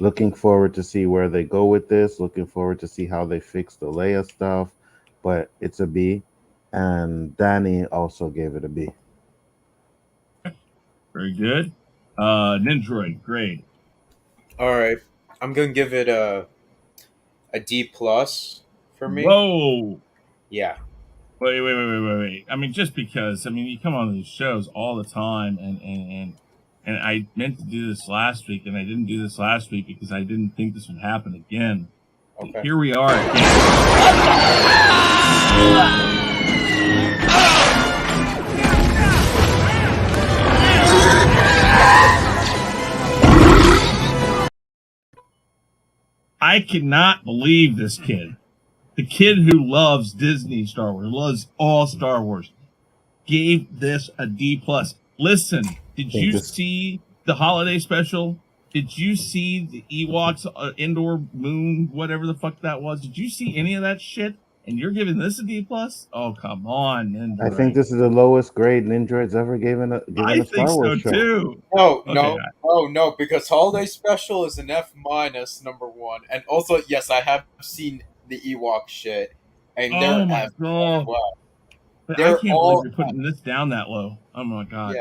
Looking forward to see where they go with this. Looking forward to see how they fix the Leia stuff. But it's a B, and Danny also gave it a B. Very good. Nindroid, grade. All right, I'm gonna give it a D plus for me. Whoa. Yeah. Wait. I mean, just because, I mean, you come on these shows all the time, and I meant to do this last week, and I didn't do this last week because I didn't think this would happen again. Okay. Here we are again. I cannot believe this kid. The kid who loves Disney Star Wars, loves all Star Wars, gave this a D plus. Listen, did you see the holiday special? Did you see the Ewoks indoor moon, whatever the fuck that was? Did you see any of that shit? And you're giving this a D plus? Oh, come on, Nindroid. I think this is the lowest grade Nindroid's ever given a Star Wars show. Too. No, because holiday special is an F minus, number one, and also yes, I have seen the Ewok shit, and they're my god. Well. But I can't believe you're putting this down that low. Oh my god.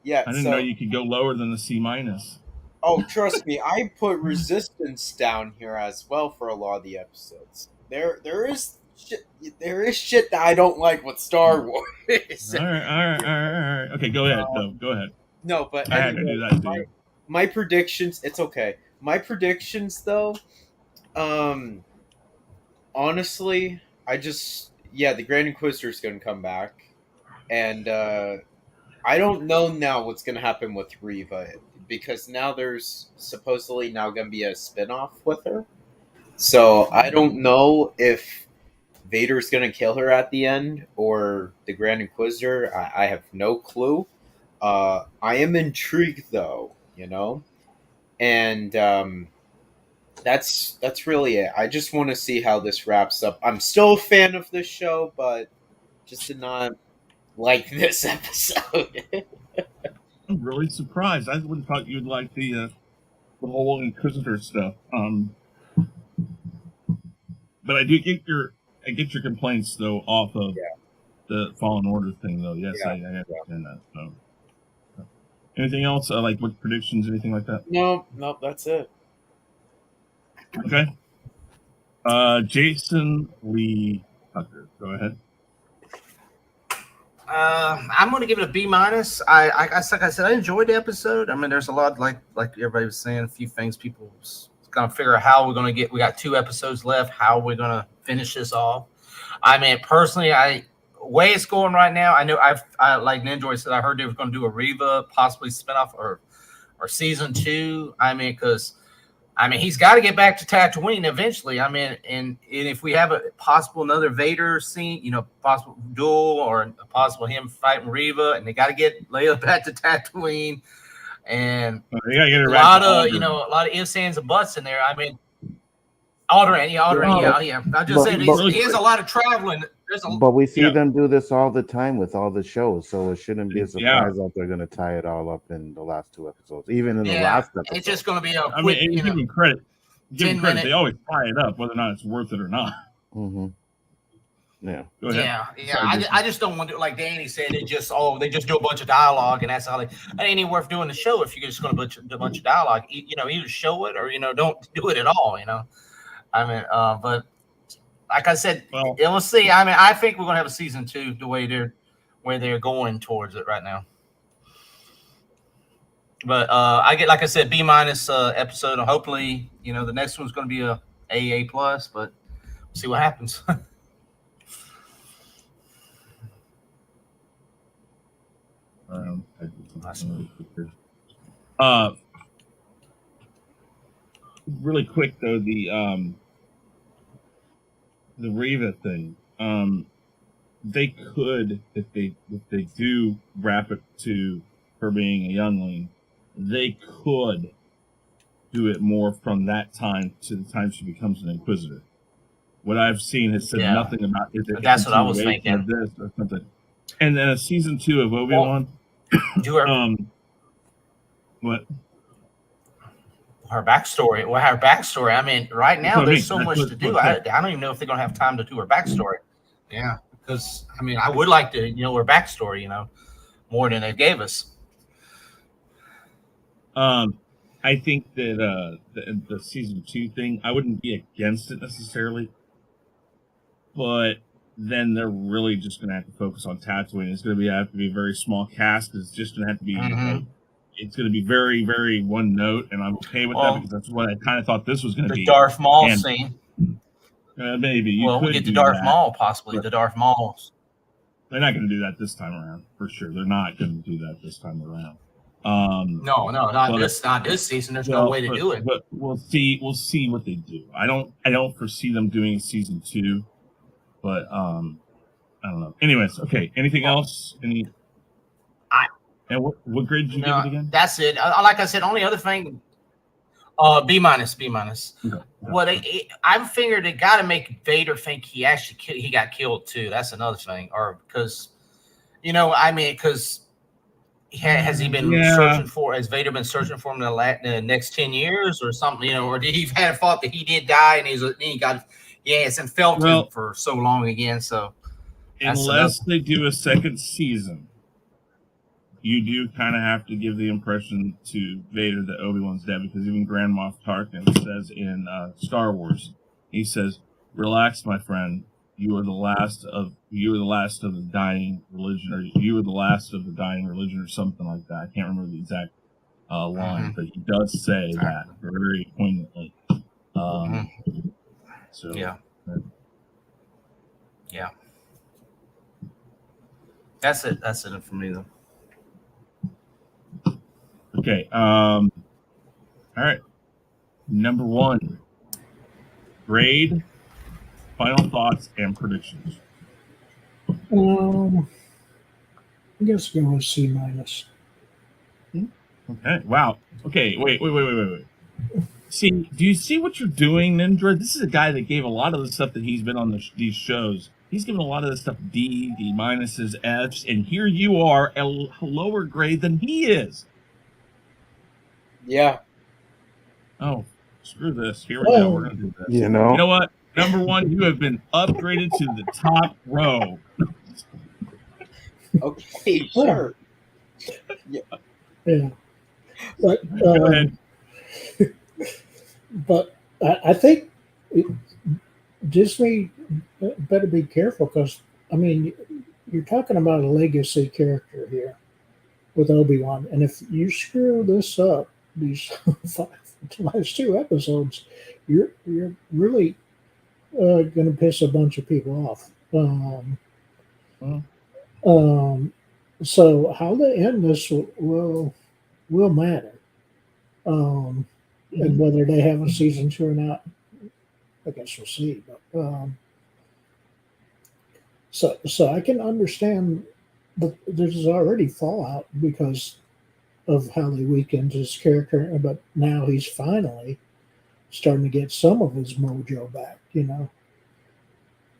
Yeah. I didn't know you could go lower than the C minus. Oh, trust me, I put Resistance down here as well for a lot of the episodes. There is shit that I don't like with Star Wars. All right. Okay, go ahead. Go ahead. No, but I had to do that too. My predictions. It's okay. My predictions, though. Honestly, the Grand Inquisitor is going to come back, and I don't know now what's going to happen with Reva, because now there's supposedly now going to be a spin-off with her. So I don't know if Vader's going to kill her at the end or the Grand Inquisitor. I have no clue. I am intrigued though, and that's really it. I just want to see how this wraps up. I'm still a fan of this show, but just did not like this episode. I'm really surprised. I would have thought you'd like the whole Inquisitor stuff. But I do get your complaints though off of the Fallen Order thing though. Yes, I understand that. So, anything else? Like what predictions? Anything like that? No, that's it. Okay. Jason Lee Tucker, go ahead. I'm going to give it a B minus. Like I said, I enjoyed the episode. I mean, there's a lot, like everybody was saying, a few things people going to figure out how we're going to get. We got 2 episodes left. How we're going to finish this off. I mean, personally, way it's going right now, I know I like Nindroid said, I heard they were going to do a Reva, possibly spinoff or season 2. I mean, because he's got to get back to Tatooine eventually. I mean, and if we have a possible another Vader scene, possible duel or possible him fighting Reva, and they got to get Leia back to Tatooine, and they gotta get her a lot of ifs, ands, and buts in there. I mean, Alderaan, yeah. I'm just saying, he has a lot of traveling. But we see them do this all the time with all the shows, so it shouldn't be a surprise that they're going to tie it all up in the last 2 episodes, even in the last episode. It's just going to be a quick, I mean, give them credit. Give them credit. They always tie it up, whether or not it's worth it or not. Mm-hmm. Yeah. I just don't want to, like Danny said, they just do a bunch of dialogue, and that's all. It ain't even worth doing the show if you're just going to do a bunch of dialogue. Either show it or don't do it at all. I mean, but like I said, we'll see. I mean, I think we're going to have a season 2 the way they're going towards it right now. But like I said, B minus episode, and hopefully, the next one's going to be a AA plus. But we'll see what happens. Really quick though, the Reva thing. They could, if they do wrap it to her being a youngling, they could do it more from that time to the time she becomes an Inquisitor. What I've seen has said nothing about it. That's what I was thinking. This or something. And then a season 2 of Obi-Wan. What? Her backstory. Well, her backstory. I mean, right now there's so much to do. I don't even know if they're gonna have time to do her backstory. Yeah, because I would like to, her backstory, more than they gave us. I think that the season 2 thing, I wouldn't be against it necessarily, but then they're really just going to have to focus on Tatooine. It's going to have to be a very small cast. It's just going to have to be like, it's going to be very, very one note, and I'm okay with that because that's what I kind of thought this was going to be. The Darth Maul scene. Maybe you could we'll get to do Darth that, Maul possibly. The Darth Maul. They're not going to do that this time around, for sure. They're not going to do that this time around. No, not this season. There's no way to do it. But we'll see what they do. I don't foresee them doing season 2, but I don't know. Anyways, okay. Anything else? And what grade did you give it again? That's it. Like I said, only other thing. B minus. Okay. What I figured it got to make Vader think he actually he got killed too. That's another thing, or because, because has he been searching for? Has Vader been searching for him in the next 10 years or something? Or did he have thought that he did die and he got and felt him for so long again? So unless they do a second season, you do kind of have to give the impression to Vader that Obi-Wan's dead, because even Grand Moff Tarkin says in Star Wars, he says, "Relax, my friend. You are the last of the dying religion, or you are the last of the dying religion," or something like that. I can't remember the exact line, but he does say that very poignantly. So yeah. That's it for me though. Okay. All right. Number 1. Grade, final thoughts, and predictions. I guess go with C minus. Okay. Wow. Okay. Wait. See, do you see what you're doing, Ninja? This is a guy that gave a lot of the stuff that he's been on these shows. He's given a lot of the stuff D minuses, Fs, and here you are a lower grade than he is. Yeah. Oh, screw this. Here we go. We're going to do this. You know what? Number 1, you have been upgraded to the top row. Okay, sure. Yeah. But, go ahead. But I think Disney better be careful, because, you're talking about a legacy character here with Obi-Wan. And if you screw this up, these last 2 episodes, you're really going to piss a bunch of people off. So how they end this will matter. And whether they have a season 2 or not, I guess we'll see. But so I can understand that there's already fallout because of how they weakened his character, but now he's finally starting to get some of his mojo back,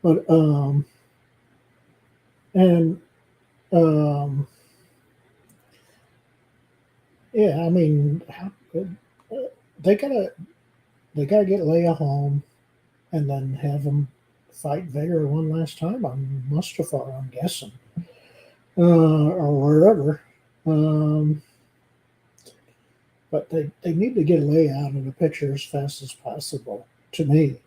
But how good they gotta get Leia home, and then have him fight Vader one last time on Mustafar, I'm guessing, or wherever. But they need to get Leia out of the picture as fast as possible, to me.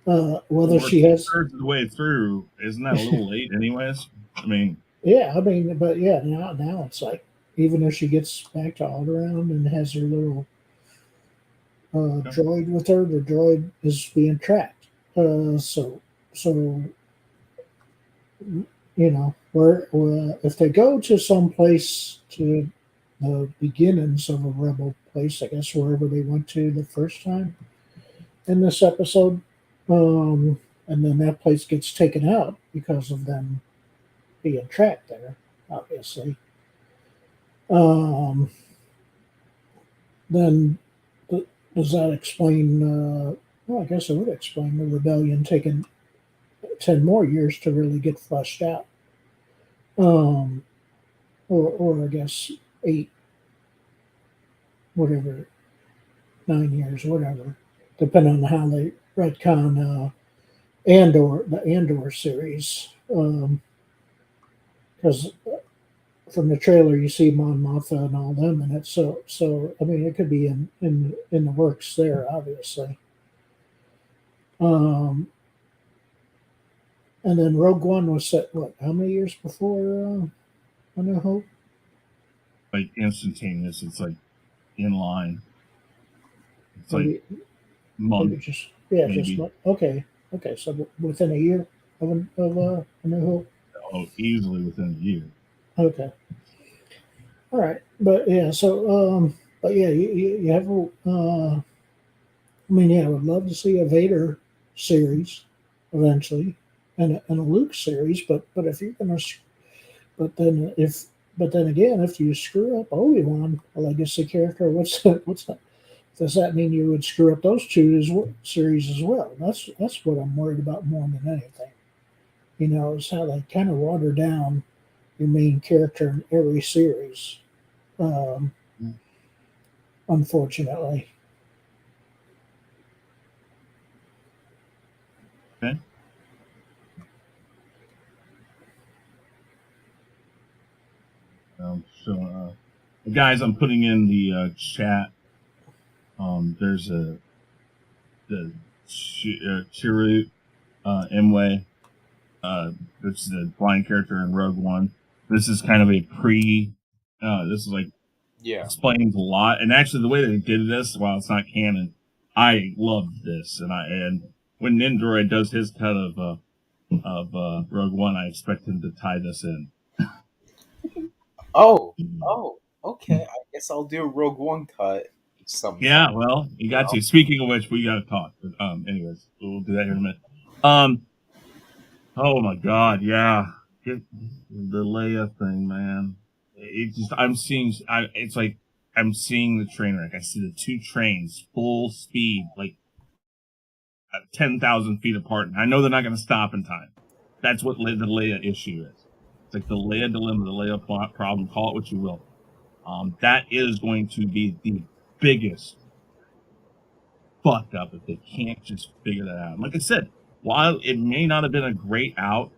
Whether she has thirds of the way through, isn't that a little late, anyways? But now it's like, even if she gets back to Alderaan and has her little droid with her, the droid is being tracked. So where if they go to some place, to the beginnings of a rebel place, I guess wherever they went to the first time in this episode, and then that place gets taken out because of them being trapped there, obviously. Then does that explain? I guess it would explain the rebellion taking 10 more years to really get flushed out, or I guess 8, whatever, 9 years, whatever, depending on how they retcon the Andor series, because from the trailer, you see Mon Mothma and all them in it. So I mean, it could be in the works there, obviously. And then Rogue One was set, what, how many years before A New Hope? Like instantaneous. It's like in line. It's Maybe, like month. just yeah, maybe. just okay. So within a year of A New Hope. Oh, easily within a year. Okay. All right, but yeah, so but yeah, you have I mean, yeah, I would love to see a Vader series eventually, and a Luke series. But if you're gonna, but then again, if you screw up Obi-Wan, a legacy character, what's that? Does that mean you would screw up those two series as well? That's what I'm worried about more than anything. You know, is how they kind of water down your main character in every series. Unfortunately. Okay. So, guys, I'm putting in the chat. There's the Chiru Imwe, which is the blind character in Rogue One. This is kind of a this is like explains a lot. And actually, the way they did this, while it's not canon, I loved this. And when Nindroid does his cut of Rogue One, I expect him to tie this in. Oh, okay. I guess I'll do a Rogue One cut sometime. Yeah, well, you got to. Speaking of which, we got to talk. But, anyways, we'll do that here in a minute. Oh my God, yeah, the Leia thing, man. It just, it's like I'm seeing the train wreck. I see the two trains full speed, like 10,000 feet apart, and I know they're not going to stop in time. That's what the Leia issue is. It's like the Leia dilemma, the Leia problem. Call it what you will. That is going to be the biggest fuck up if they can't just figure that out. Like I said, while it may not have been a great out,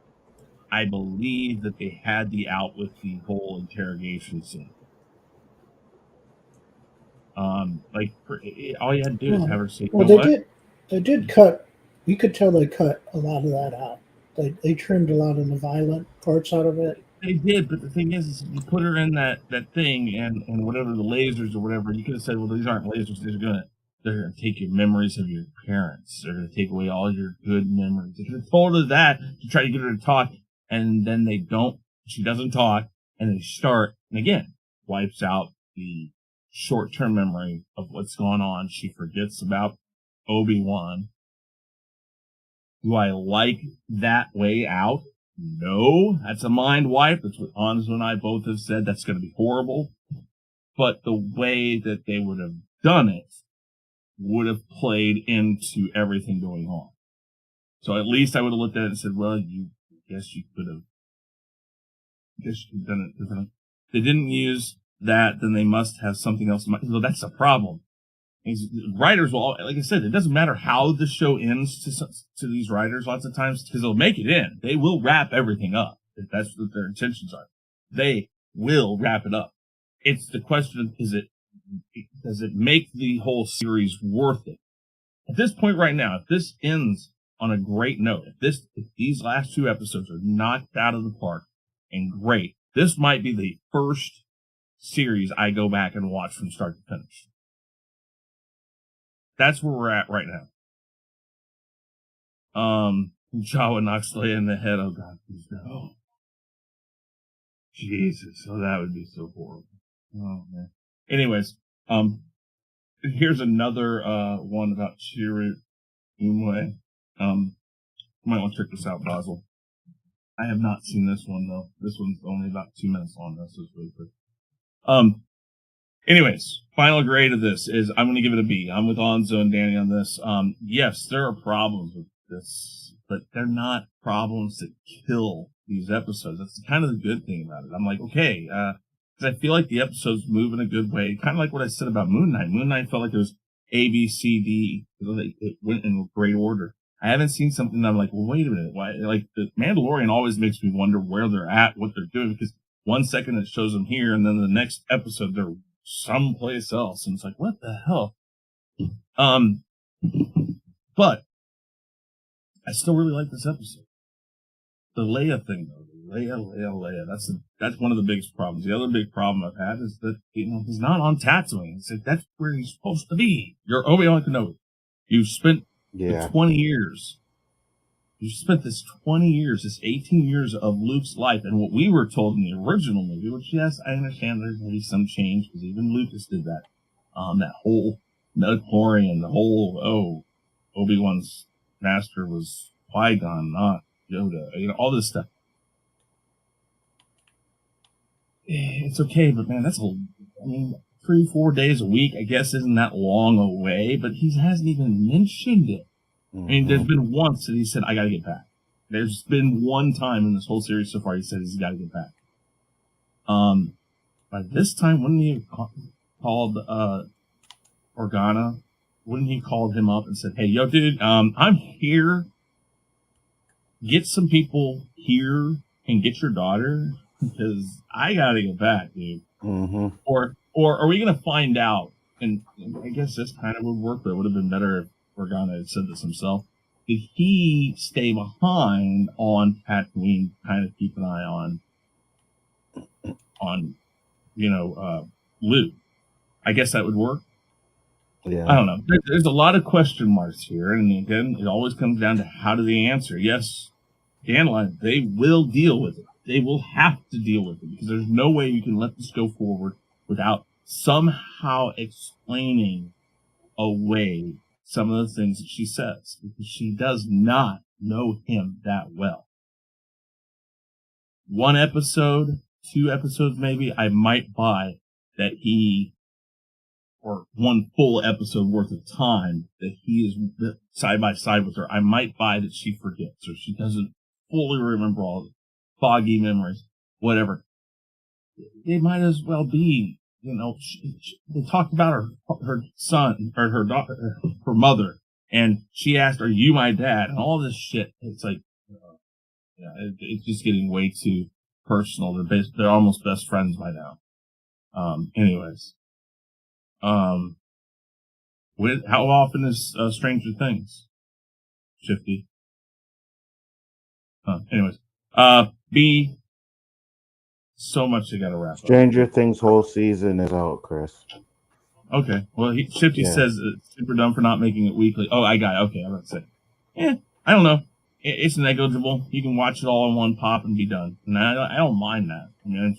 I believe that they had the out with the whole interrogation scene. Like all you had to do is have her say, "Well, they did cut. You could tell they cut a lot of that out. They trimmed a lot of the violent parts out of it. They did, but the thing is you put her in that thing and whatever the lasers or whatever, you could have said, well, these aren't lasers. They're gonna take your memories of your parents. They're gonna take away all your good memories. They could have told her that to try to get her to talk, and then they don't. She doesn't talk, and they start, and again, wipes out the short-term memory of what's going on. She forgets about Obi-Wan. Do I like that way out? No, that's a mind wipe. That's what Anzo and I both have said. That's going to be horrible. But the way that they would have done it would have played into everything going on. So at least I would have looked at it and said, well, guess you could have done it differently. If they didn't use that, then they must have something else in mind. Well, that's a problem. Writers will, like I said, it doesn't matter how the show ends to these writers lots of times, because they'll make it in. They will wrap everything up if that's what their intentions are. They will wrap it up. It's the question of, does it make the whole series worth it? At this point right now, if this ends on a great note, if these last two episodes are knocked out of the park and great, this might be the first series I go back and watch from start to finish. That's where we're at right now. Jawa knocks Leia in the head. Oh God, please no. Jesus, oh, that would be so horrible. Oh man. Anyways, here's another one about Chiru Imwe. You might want to check this out, Basil. I have not seen this one though. This one's only about 2 minutes long. This is really quick. Anyways, final grade of this is I'm going to give it a B. I'm with Anzo and Danny on this. Yes, there are problems with this, but they're not problems that kill these episodes. That's kind of the good thing about it. I'm like, okay, because I feel like the episodes move in a good way. Kind of like what I said about Moon Knight. Moon Knight felt like it was A, B, C, D. It went in great order. I haven't seen something that I'm like, well, wait a minute. Why? Like, the Mandalorian always makes me wonder where they're at, what they're doing, because one second it shows them here, and then the next episode they're someplace else, and it's like, what the hell? But I still really like this episode. The Leia thing, though. Leia. That's one of the biggest problems. The other big problem I've had is that, he's not on Tatooine. It's like, that's where he's supposed to be. You're Obi-Wan Kenobi. You've spent 20 years. You spent this 20 years, this 18 years of Luke's life, and what we were told in the original movie, which, yes, I understand there's maybe some change, because even Lucas did that. That whole midichlorian, the whole, Obi-Wan's master was Qui-Gon, not Yoda, all this stuff. It's okay, but man, 3-4 days a week, I guess, isn't that long away, but he hasn't even mentioned it. I mean, there's been once that he said, I gotta get back. There's been one time in this whole series so far he said he's gotta get back. By this time, wouldn't he have called, Organa? Wouldn't he called him up and said, hey, yo, dude, I'm here. Get some people here and get your daughter, because I gotta get back, dude. Or are we gonna find out? And I guess this kind of would work, but it would have been better if Organa had said this himself. Did he stay behind on Tatooine, kind of keep an eye on Luke? I guess that would work. Yeah. I don't know. There's a lot of question marks here, and again, it always comes down to how do they answer. Yes, Dandelion, they will deal with it. They will have to deal with it, because there's no way you can let this go forward without somehow explaining away some of the things that she says, because she does not know him that well. 1 episode, 2 episodes maybe, I might buy that or 1 full episode worth of time that he is side by side with her. I might buy that she forgets, or she doesn't fully remember all the foggy memories, whatever. They might as well be, they talked about her son, or her daughter, her mother, and she asked, are you my dad? And all this shit. It's like, it's just getting way too personal. They're almost best friends by now. Anyways. How often is Stranger Things? Shifty. Anyways. B. So much they gotta wrap up. Stranger Things whole season is out, Chris. Okay. Well, Shifty says it's super dumb for not making it weekly. Oh, I got it. Okay, I'm about to say. I don't know. It's negligible. You can watch it all in one pop and be done. And I don't mind that.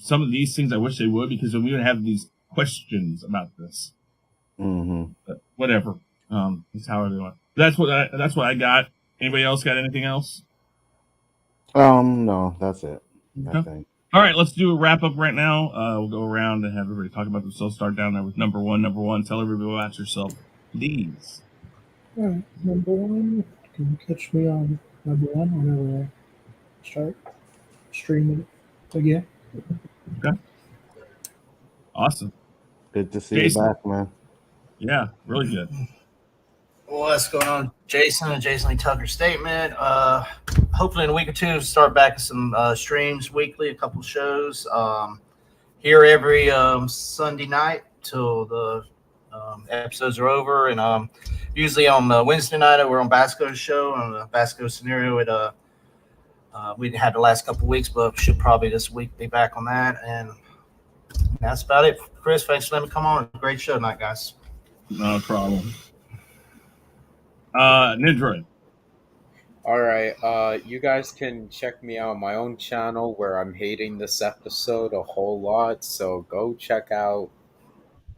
Some of these things I wish they would, because then we would have these questions about this. But whatever. It's however they want. That's what I got. Anybody else got anything else? No, that's it. Okay. I think. All right, let's do a wrap up right now. We'll go around and have everybody talk about themselves. Start down there with number one. Number one, tell everybody about yourself, please. All right, number one. You can catch me on number one whenever I start streaming it again. Okay. Awesome. Good to see Jason. you back, man. Yeah, really good. What's going on, Jason and Jason Lee Tucker statement? Hopefully in a week or two, start back with some streams weekly, a couple shows. Here every Sunday night till the episodes are over, and usually on Wednesday night we're on Basco's show on the Basco scenario. We had the last couple weeks, but should probably this week be back on that, and that's about it. Chris, thanks for letting me come on. Great show tonight, guys. No problem. Nidroid. All right, you guys can check me out on my own channel where I'm hating this episode a whole lot. So go check out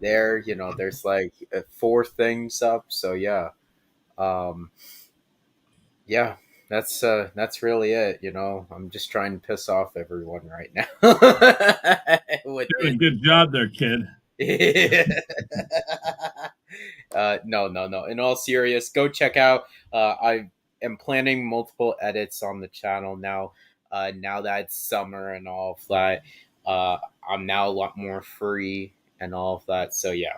there. There's like 4 things up. So yeah, that's really it. I'm just trying to piss off everyone right now. Doing a good job there, kid. No. In all serious, go check out. I am planning multiple edits on the channel now. Now that it's summer and all of that, I'm now a lot more free and all of that. So yeah,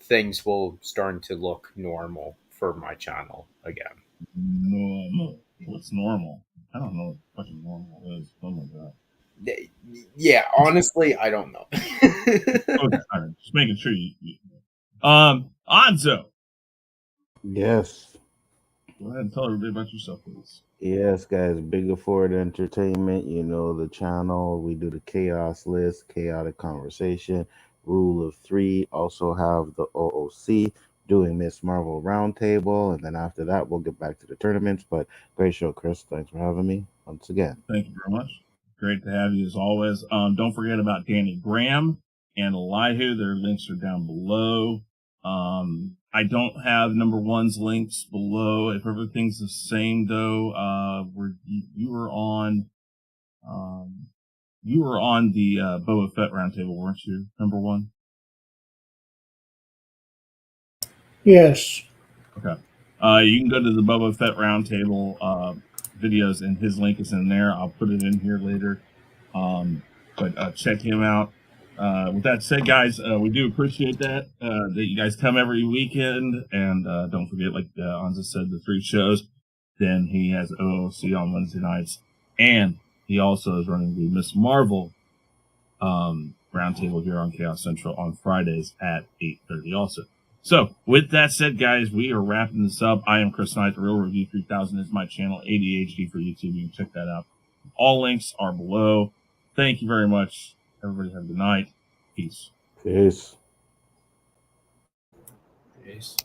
things will start to look normal for my channel again. Normal. What's normal? I don't know what fucking normal is. Oh my god. Yeah, honestly, I don't know. Okay, all right. Just making sure you Anzo. Yes. Go ahead and tell everybody about yourself, please. Yes, guys, Bigger Ford Entertainment, you know the channel. We do the Chaos List, Chaotic Conversation, Rule of Three. Also have the OOC doing Miss Marvel Roundtable. And then after that, we'll get back to the tournaments. But great show, Chris. Thanks for having me once again. Thank you very much. Great to have you as always. Don't forget about Danny Graham and Elihu. Their links are down below. I don't have number one's links below. If everything's the same though, you were on the Boba Fett roundtable, weren't you? Number one. Yes. Okay. You can go to the Boba Fett roundtable videos, and his link is in there. I'll put it in here later. But check him out. With that said, guys, we do appreciate that you guys come every weekend, and don't forget, like Anza said, the 3 shows. Then he has OOC on Wednesday nights, and he also is running the Miss Marvel roundtable here on Chaos Central on Fridays at 8:30 also. So, with that said, guys, we are wrapping this up. I am Chris Knight. The Real Review 3000 is my channel, ADHD for YouTube. You can check that out. All links are below. Thank you very much. Everybody have a good night. Peace. Peace. Peace.